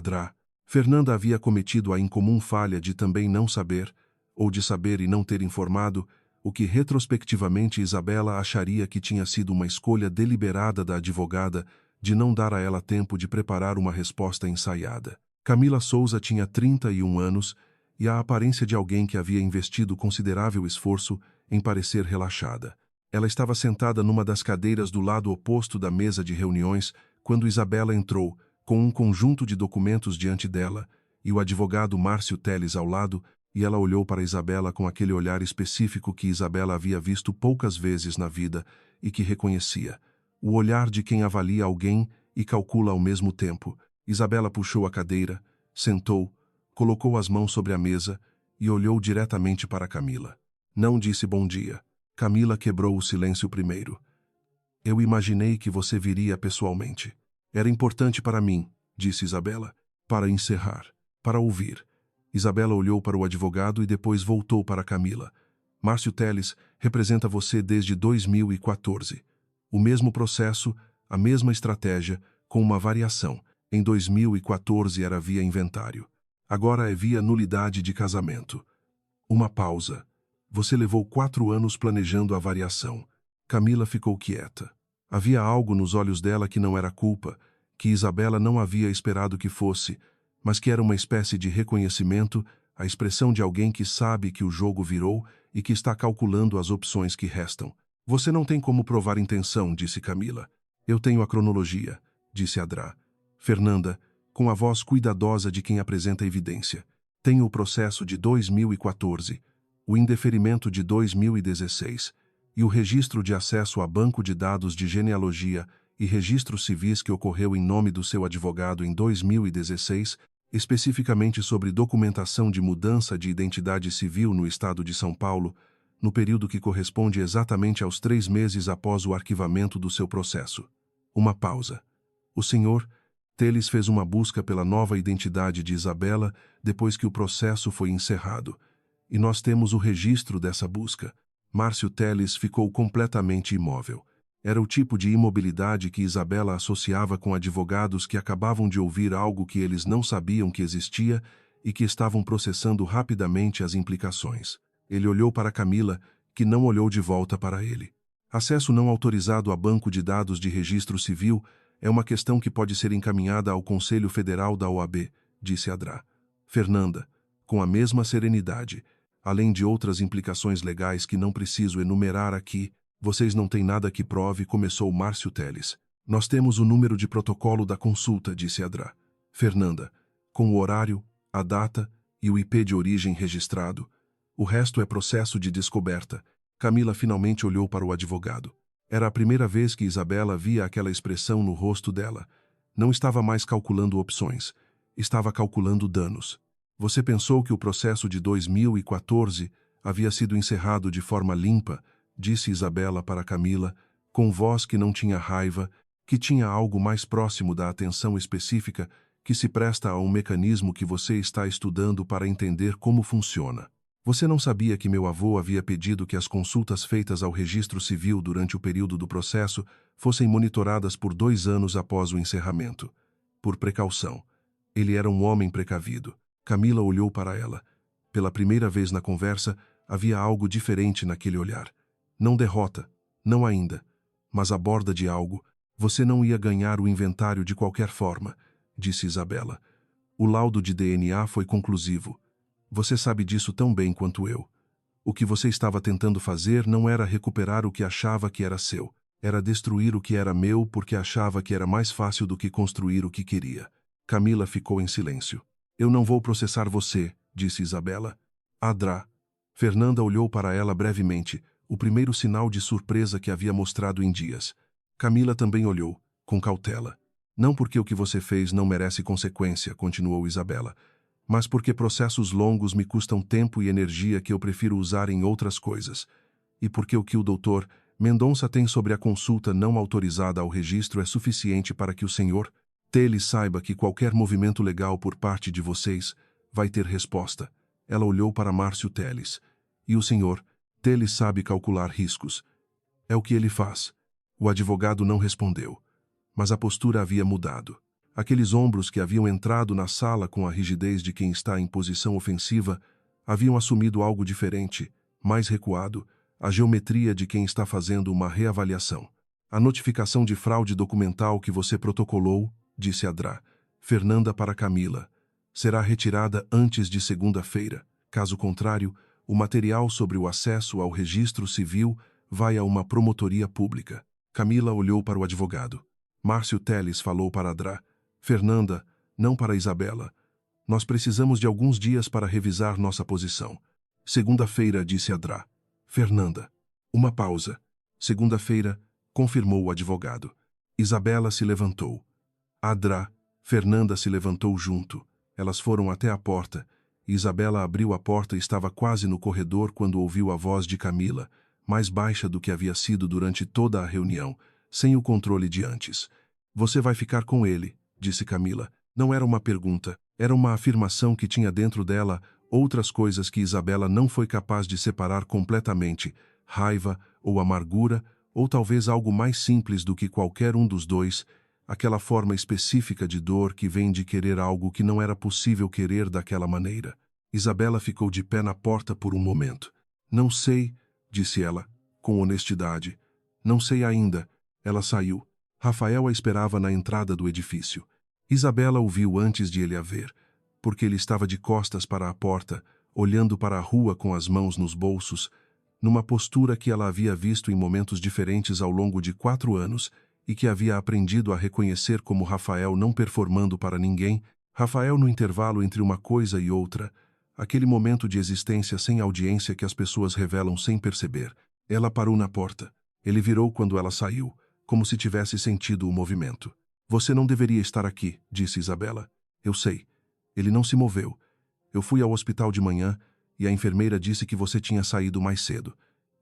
Fernanda havia cometido a incomum falha de também não saber, ou de saber e não ter informado, o que retrospectivamente Isabela acharia que tinha sido uma escolha deliberada da advogada de não dar a ela tempo de preparar uma resposta ensaiada. Camila Souza tinha 31 anos e a aparência de alguém que havia investido considerável esforço em parecer relaxada. Ela estava sentada numa das cadeiras do lado oposto da mesa de reuniões quando Isabela entrou, com um conjunto de documentos diante dela, e o advogado Márcio Teles ao lado, e ela olhou para Isabela com aquele olhar específico que Isabela havia visto poucas vezes na vida e que reconhecia. O olhar de quem avalia alguém e calcula ao mesmo tempo. Isabela puxou a cadeira, sentou, colocou as mãos sobre a mesa e olhou diretamente para Camila. Não disse bom dia. Camila quebrou o silêncio primeiro. Eu imaginei que você viria pessoalmente. Era importante para mim, disse Isabela, para encerrar, para ouvir. Isabela olhou para o advogado e depois voltou para Camila. Márcio Teles representa você desde 2014. O mesmo processo, a mesma estratégia, com uma variação. Em 2014 era via inventário. Agora é via nulidade de casamento. Uma pausa. Você levou 4 anos planejando a variação. Camila ficou quieta. Havia algo nos olhos dela que não era culpa, que Isabela não havia esperado que fosse, mas que era uma espécie de reconhecimento, a expressão de alguém que sabe que o jogo virou e que está calculando as opções que restam. Você não tem como provar intenção, disse Camila. Eu tenho a cronologia, disse Fernanda, com a voz cuidadosa de quem apresenta evidência. Tenho o processo de 2014, o indeferimento de 2016 e o registro de acesso a banco de dados de genealogia e registros civis que ocorreu em nome do seu advogado em 2016, especificamente sobre documentação de mudança de identidade civil no estado de São Paulo, no período que corresponde exatamente aos 3 meses após o arquivamento do seu processo. Uma pausa. O Sr. Teles fez uma busca pela nova identidade de Isabela depois que o processo foi encerrado. E nós temos o registro dessa busca. Márcio Teles ficou completamente imóvel. Era o tipo de imobilidade que Isabela associava com advogados que acabavam de ouvir algo que eles não sabiam que existia e que estavam processando rapidamente as implicações. Ele olhou para Camila, que não olhou de volta para ele. Acesso não autorizado a banco de dados de registro civil é uma questão que pode ser encaminhada ao Conselho Federal da OAB, disse Adrá. Fernanda, com a mesma serenidade, além de outras implicações legais que não preciso enumerar aqui, vocês não têm nada que prove, começou Márcio Teles. Nós temos o número de protocolo da consulta, disse Adrá. Fernanda, com o horário, a data e o IP de origem registrado. O resto é processo de descoberta. Camila finalmente olhou para o advogado. Era a primeira vez que Isabela via aquela expressão no rosto dela. Não estava mais calculando opções. Estava calculando danos. Você pensou que o processo de 2014 havia sido encerrado de forma limpa, disse Isabela para Camila, com voz que não tinha raiva, que tinha algo mais próximo da atenção específica que se presta a um mecanismo que você está estudando para entender como funciona. Você não sabia que meu avô havia pedido que as consultas feitas ao registro civil durante o período do processo fossem monitoradas por 2 anos após o encerramento. Por precaução. Ele era um homem precavido. Camila olhou para ela. Pela primeira vez na conversa, havia algo diferente naquele olhar. Não derrota, não ainda, mas aborda de algo. Você não ia ganhar o inventário de qualquer forma, disse Isabela. O laudo de DNA foi conclusivo. Você sabe disso tão bem quanto eu. O que você estava tentando fazer não era recuperar o que achava que era seu. Era destruir o que era meu porque achava que era mais fácil do que construir o que queria. Camila ficou em silêncio. Eu não vou processar você, disse Isabela. Adrá. Fernanda olhou para ela brevemente, o primeiro sinal de surpresa que havia mostrado em dias. Camila também olhou, com cautela. Não porque o que você fez não merece consequência, continuou Isabela, mas porque processos longos me custam tempo e energia que eu prefiro usar em outras coisas. E porque o que o doutor Mendonça tem sobre a consulta não autorizada ao registro é suficiente para que o senhor Teles saiba que qualquer movimento legal por parte de vocês vai ter resposta. Ela olhou para Márcio Teles. E o senhor Teles sabe calcular riscos. É o que ele faz. O advogado não respondeu. Mas a postura havia mudado. Aqueles ombros que haviam entrado na sala com a rigidez de quem está em posição ofensiva haviam assumido algo diferente, mais recuado, a geometria de quem está fazendo uma reavaliação. A notificação de fraude documental que você protocolou, disse Adrá, Fernanda para Camila, será retirada antes de segunda-feira. Caso contrário, o material sobre o acesso ao registro civil vai a uma promotoria pública. Camila olhou para o advogado. Márcio Teles falou para Adrá. Fernanda, não para Isabela. Nós precisamos de alguns dias para revisar nossa posição. Segunda-feira, disse Adrá. Fernanda. Uma pausa. Segunda-feira, confirmou o advogado. Isabela se levantou. Adrá, Fernanda se levantou junto. Elas foram até a porta. Isabela abriu a porta e estava quase no corredor quando ouviu a voz de Camila, mais baixa do que havia sido durante toda a reunião, sem o controle de antes. Você vai ficar com ele, disse Camila. Não era uma pergunta, era uma afirmação que tinha dentro dela outras coisas que Isabela não foi capaz de separar completamente, raiva ou amargura, ou talvez algo mais simples do que qualquer um dos dois, aquela forma específica de dor que vem de querer algo que não era possível querer daquela maneira. Isabela ficou de pé na porta por um momento. Não sei, disse ela, com honestidade. Não sei ainda. Ela saiu. Rafael a esperava na entrada do edifício. Isabela o viu antes de ele a ver, porque ele estava de costas para a porta, olhando para a rua com as mãos nos bolsos, numa postura que ela havia visto em momentos diferentes ao longo de 4 anos e que havia aprendido a reconhecer como Rafael não performando para ninguém, Rafael no intervalo entre uma coisa e outra, aquele momento de existência sem audiência que as pessoas revelam sem perceber. Ela parou na porta. Ele virou quando ela saiu, como se tivesse sentido o movimento. Você não deveria estar aqui, disse Isabela. Eu sei. Ele não se moveu. Eu fui ao hospital de manhã e a enfermeira disse que você tinha saído mais cedo.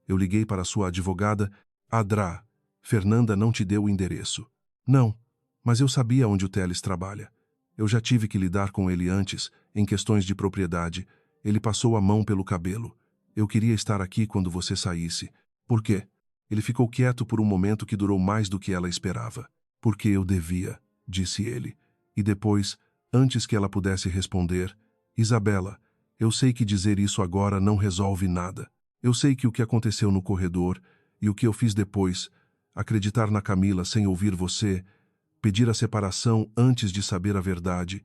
Eu liguei para sua advogada. Adrá, Fernanda não te deu o endereço. Não, mas eu sabia onde o Teles trabalha. Eu já tive que lidar com ele antes, em questões de propriedade. Ele passou a mão pelo cabelo. Eu queria estar aqui quando você saísse. Por quê? Ele ficou quieto por um momento que durou mais do que ela esperava. Porque eu devia, disse ele. E depois, antes que ela pudesse responder, Isabela, eu sei que dizer isso agora não resolve nada. Eu sei que o que aconteceu no corredor e o que eu fiz depois, acreditar na Camila sem ouvir você, pedir a separação antes de saber a verdade,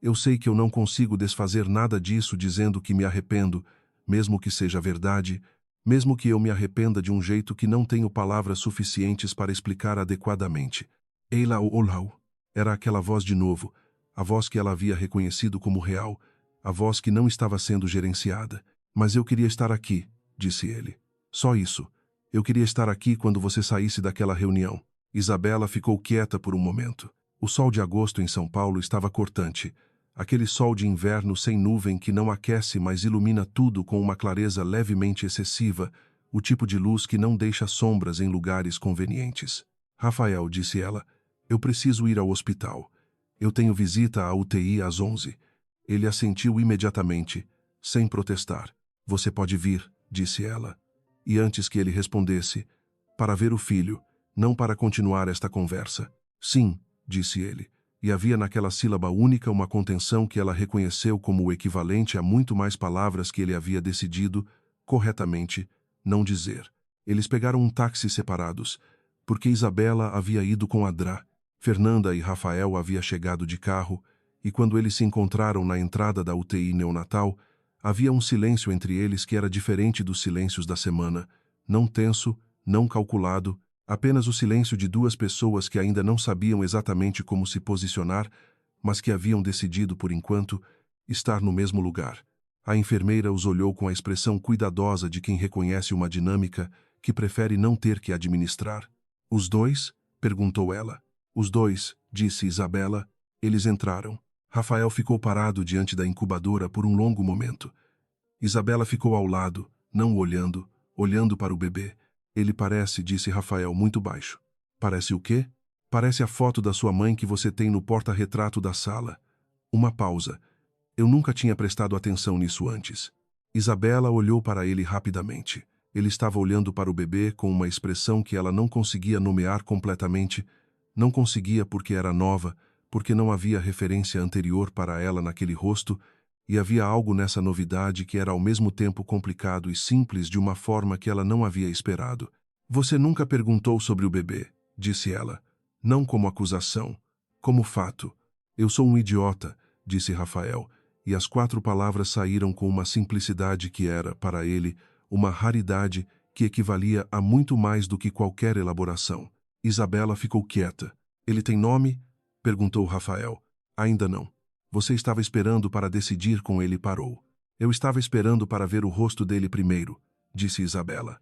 eu sei que eu não consigo desfazer nada disso dizendo que me arrependo, mesmo que seja verdade, mesmo que eu me arrependa de um jeito que não tenho palavras suficientes para explicar adequadamente. Eila Olau. Era aquela voz de novo, a voz que ela havia reconhecido como real, a voz que não estava sendo gerenciada. Mas eu queria estar aqui, disse ele. Só isso. Eu queria estar aqui quando você saísse daquela reunião. Isabela ficou quieta por um momento. O sol de agosto em São Paulo estava cortante. Aquele sol de inverno sem nuvem que não aquece, mas ilumina tudo com uma clareza levemente excessiva, o tipo de luz que não deixa sombras em lugares convenientes. Rafael, disse ela, eu preciso ir ao hospital. Eu tenho visita à UTI às 11. Ele assentiu imediatamente, sem protestar. Você pode vir, disse ela. E antes que ele respondesse, para ver o filho, não para continuar esta conversa. Sim, disse ele. E havia naquela sílaba única uma contenção que ela reconheceu como o equivalente a muito mais palavras que ele havia decidido, corretamente, não dizer. Eles pegaram um táxi separados, porque Isabela havia ido com Adrá. Fernanda e Rafael haviam chegado de carro, e quando eles se encontraram na entrada da UTI neonatal, havia um silêncio entre eles que era diferente dos silêncios da semana, não tenso, não calculado, apenas o silêncio de duas pessoas que ainda não sabiam exatamente como se posicionar, mas que haviam decidido, por enquanto, estar no mesmo lugar. A enfermeira os olhou com a expressão cuidadosa de quem reconhece uma dinâmica que prefere não ter que administrar. Os dois? Perguntou ela. Os dois, disse Isabela. Eles entraram. Rafael ficou parado diante da incubadora por um longo momento. Isabela ficou ao lado, não o olhando, olhando para o bebê. Ele parece, disse Rafael muito baixo. Parece o quê? Parece a foto da sua mãe que você tem no porta-retrato da sala. Uma pausa. Eu nunca tinha prestado atenção nisso antes. Isabela olhou para ele rapidamente. Ele estava olhando para o bebê com uma expressão que ela não conseguia nomear completamente. Não conseguia porque era nova, porque não havia referência anterior para ela naquele rosto, e havia algo nessa novidade que era ao mesmo tempo complicado e simples de uma forma que ela não havia esperado. Você nunca perguntou sobre o bebê, disse ela. Não como acusação, como fato. Eu sou um idiota, disse Rafael, e as 4 palavras saíram com uma simplicidade que era, para ele, uma raridade que equivalia a muito mais do que qualquer elaboração. Isabela ficou quieta. Ele tem nome? Perguntou Rafael. Ainda não. Você estava esperando para decidir com ele e parou. Eu estava esperando para ver o rosto dele primeiro, disse Isabela.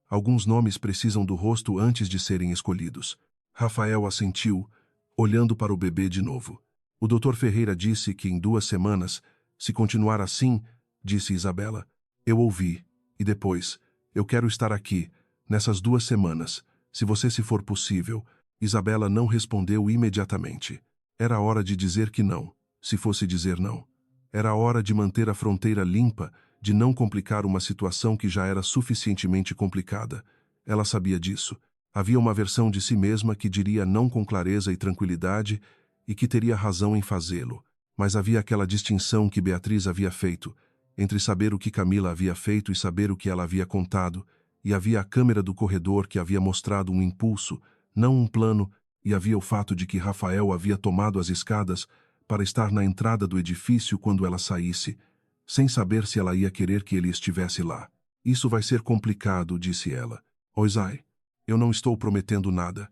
Alguns nomes precisam do rosto antes de serem escolhidos. Rafael assentiu, olhando para o bebê de novo. O Dr. Ferreira disse que em 2 semanas, se continuar assim, disse Isabela. Eu ouvi. E depois, eu quero estar aqui, nessas 2 semanas, se você se for possível. Isabela não respondeu imediatamente. Era hora de dizer que não, se fosse dizer não. Era hora de manter a fronteira limpa, de não complicar uma situação que já era suficientemente complicada. Ela sabia disso. Havia uma versão de si mesma que diria não com clareza e tranquilidade e que teria razão em fazê-lo. Mas havia aquela distinção que Beatriz havia feito, entre saber o que Camila havia feito e saber o que ela havia contado, e havia a câmera do corredor que havia mostrado um impulso, não um plano, e havia o fato de que Rafael havia tomado as escadas para estar na entrada do edifício quando ela saísse, sem saber se ela ia querer que ele estivesse lá. Isso vai ser complicado, disse ela. Oisai, eu não estou prometendo nada.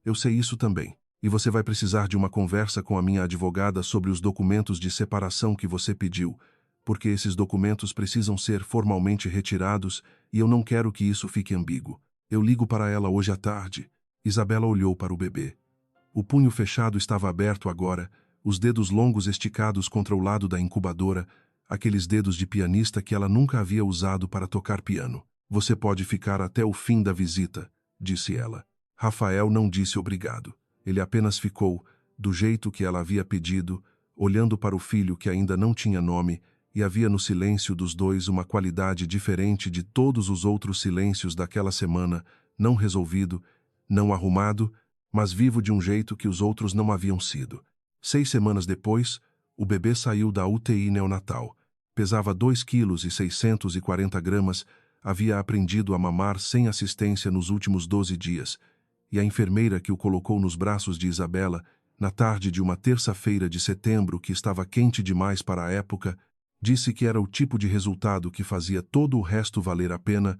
Eu sei isso também. E você vai precisar de uma conversa com a minha advogada sobre os documentos de separação que você pediu, porque esses documentos precisam ser formalmente retirados e eu não quero que isso fique ambíguo. Eu ligo para ela hoje à tarde. Isabela olhou para o bebê. O punho fechado estava aberto agora, os dedos longos esticados contra o lado da incubadora, aqueles dedos de pianista que ela nunca havia usado para tocar piano. Você pode ficar até o fim da visita, disse ela. Rafael não disse obrigado. Ele apenas ficou, do jeito que ela havia pedido, olhando para o filho que ainda não tinha nome, e havia no silêncio dos dois uma qualidade diferente de todos os outros silêncios daquela semana, não resolvido, não arrumado, mas vivo de um jeito que os outros não haviam sido. 6 semanas depois, o bebê saiu da UTI neonatal. Pesava 2,640 kg, havia aprendido a mamar sem assistência nos últimos 12 dias, e a enfermeira que o colocou nos braços de Isabela, na tarde de uma terça-feira de setembro que estava quente demais para a época, disse que era o tipo de resultado que fazia todo o resto valer a pena,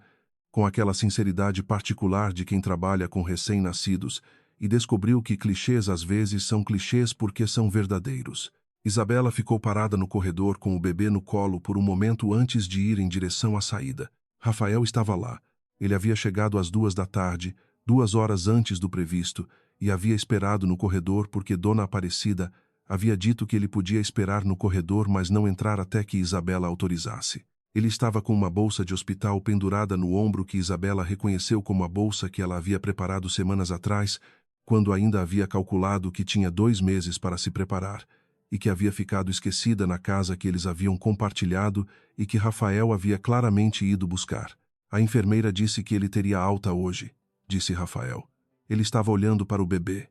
com aquela sinceridade particular de quem trabalha com recém-nascidos, e descobriu que clichês às vezes são clichês porque são verdadeiros. Isabela ficou parada no corredor com o bebê no colo por um momento antes de ir em direção à saída. Rafael estava lá. Ele havia chegado às 2 da tarde, 2 horas antes do previsto, e havia esperado no corredor porque Dona Aparecida havia dito que ele podia esperar no corredor, mas não entrar até que Isabela autorizasse. Ele estava com uma bolsa de hospital pendurada no ombro que Isabela reconheceu como a bolsa que ela havia preparado semanas atrás, quando ainda havia calculado que tinha 2 meses para se preparar, e que havia ficado esquecida na casa que eles haviam compartilhado e que Rafael havia claramente ido buscar. A enfermeira disse que ele teria alta hoje, disse Rafael. Ele estava olhando para o bebê.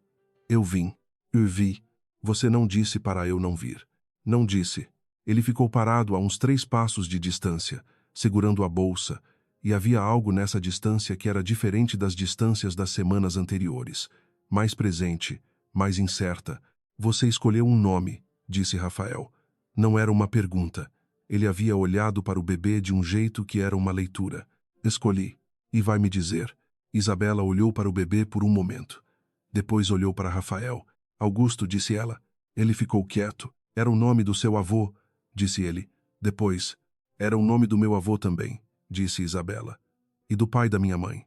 Eu vim. Eu vi. Você não disse para eu não vir. Não disse. Ele ficou parado a uns 3 passos de distância, segurando a bolsa, e havia algo nessa distância que era diferente das distâncias das semanas anteriores. Mais presente, mais incerta. Você escolheu um nome, disse Rafael. Não era uma pergunta. Ele havia olhado para o bebê de um jeito que era uma leitura. Escolhi. E vai me dizer. Isabela olhou para o bebê por um momento. Depois olhou para Rafael. Augusto, disse ela. Ele ficou quieto. Era o nome do seu avô, disse ele. Depois, era o nome do meu avô também, disse Isabela. E do pai da minha mãe.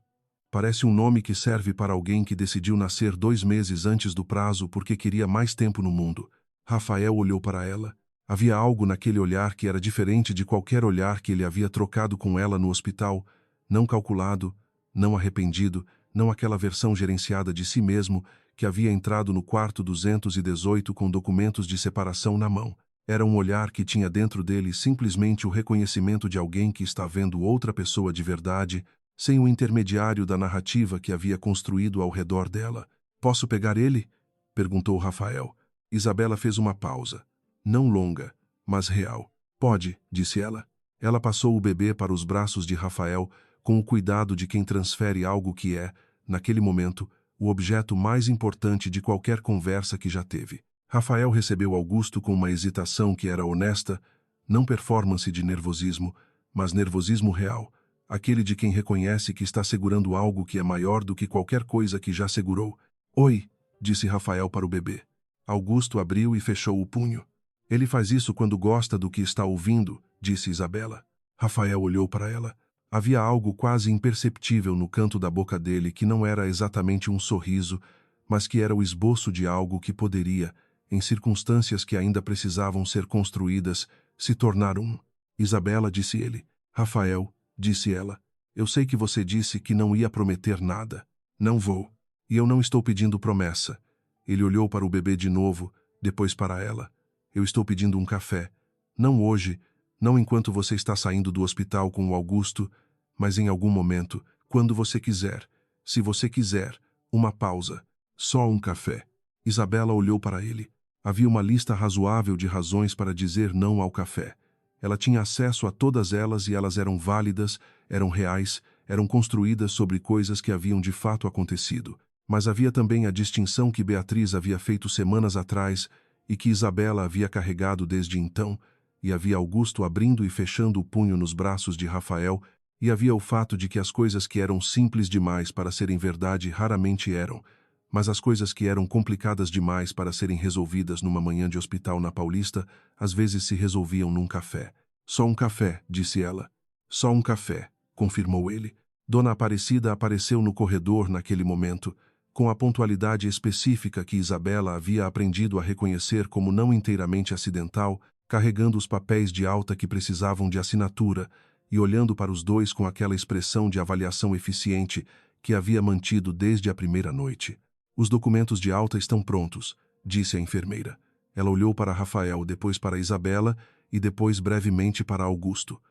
Parece um nome que serve para alguém que decidiu nascer 2 meses antes do prazo porque queria mais tempo no mundo. Rafael olhou para ela. Havia algo naquele olhar que era diferente de qualquer olhar que ele havia trocado com ela no hospital, não calculado, não arrependido, não aquela versão gerenciada de si mesmo que havia entrado no quarto 218 com documentos de separação na mão. Era um olhar que tinha dentro dele simplesmente o reconhecimento de alguém que está vendo outra pessoa de verdade, sem o intermediário da narrativa que havia construído ao redor dela. Posso pegar ele? Perguntou Rafael. Isabela fez uma pausa. Não longa, mas real. Pode, disse ela. Ela passou o bebê para os braços de Rafael, com o cuidado de quem transfere algo que é, naquele momento, o objeto mais importante de qualquer conversa que já teve. Rafael recebeu Augusto com uma hesitação que era honesta, não performance de nervosismo, mas nervosismo real, aquele de quem reconhece que está segurando algo que é maior do que qualquer coisa que já segurou. Oi, disse Rafael para o bebê. Augusto abriu e fechou o punho. Ele faz isso quando gosta do que está ouvindo, disse Isabela. Rafael olhou para ela. Havia algo quase imperceptível no canto da boca dele que não era exatamente um sorriso, mas que era o esboço de algo que poderia, em circunstâncias que ainda precisavam ser construídas, se tornar um. Isabela, disse ele. Rafael, disse ela, eu sei que você disse que não ia prometer nada. Não vou. E eu não estou pedindo promessa. Ele olhou para o bebê de novo, depois para ela. Eu estou pedindo um café. Não hoje, não enquanto você está saindo do hospital com o Augusto, mas em algum momento, quando você quiser. Se você quiser, uma pausa. Só um café. Isabela olhou para ele. Havia uma lista razoável de razões para dizer não ao café. Ela tinha acesso a todas elas e elas eram válidas, eram reais, eram construídas sobre coisas que haviam de fato acontecido. Mas havia também a distinção que Beatriz havia feito semanas atrás e que Isabela havia carregado desde então, e havia Augusto abrindo e fechando o punho nos braços de Rafael, e havia o fato de que as coisas que eram simples demais para serem verdade raramente eram, mas as coisas que eram complicadas demais para serem resolvidas numa manhã de hospital na Paulista, às vezes se resolviam num café. Só um café, disse ela. Só um café, confirmou ele. Dona Aparecida apareceu no corredor naquele momento, com a pontualidade específica que Isabela havia aprendido a reconhecer como não inteiramente acidental, carregando os papéis de alta que precisavam de assinatura, e olhando para os dois com aquela expressão de avaliação eficiente que havia mantido desde a primeira noite. Os documentos de alta estão prontos, disse a enfermeira. Ela olhou para Rafael, depois para Isabela e depois brevemente para Augusto.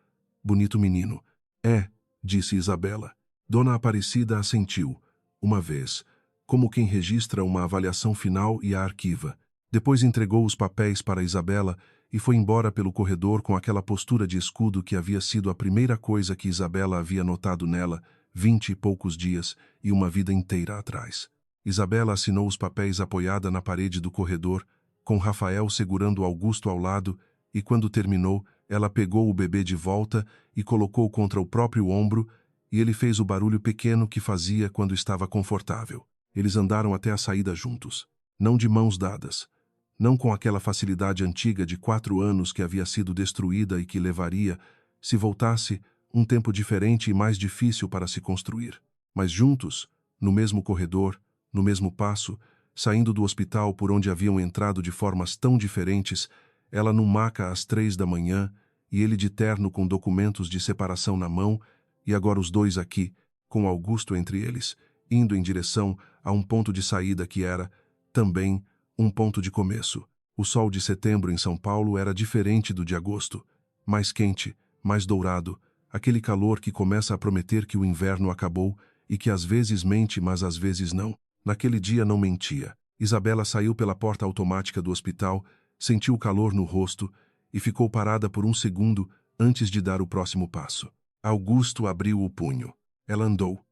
Bonito menino. É, disse Isabela. Dona Aparecida assentiu, uma vez, como quem registra uma avaliação final e a arquiva. Depois entregou os papéis para Isabela e foi embora pelo corredor com aquela postura de escudo que havia sido a primeira coisa que Isabela havia notado nela 20 e poucos dias e uma vida inteira atrás. Isabela assinou os papéis apoiada na parede do corredor, com Rafael segurando Augusto ao lado, e quando terminou, ela pegou o bebê de volta e colocou contra o próprio ombro, e ele fez o barulho pequeno que fazia quando estava confortável. Eles andaram até a saída juntos, não de mãos dadas, não com aquela facilidade antiga de 4 anos que havia sido destruída e que levaria, se voltasse, um tempo diferente e mais difícil para se construir, mas juntos, no mesmo corredor, no mesmo passo, saindo do hospital por onde haviam entrado de formas tão diferentes, ela num maca às 3 da manhã e ele de terno com documentos de separação na mão, e agora os dois aqui, com Augusto entre eles, indo em direção a um ponto de saída que era, também, um ponto de começo. O sol de setembro em São Paulo era diferente do de agosto, mais quente, mais dourado, aquele calor que começa a prometer que o inverno acabou e que às vezes mente, mas às vezes não. Naquele dia não mentia. Isabela saiu pela porta automática do hospital, sentiu o calor no rosto e ficou parada por um segundo antes de dar o próximo passo. Augusto abriu o punho. Ela andou.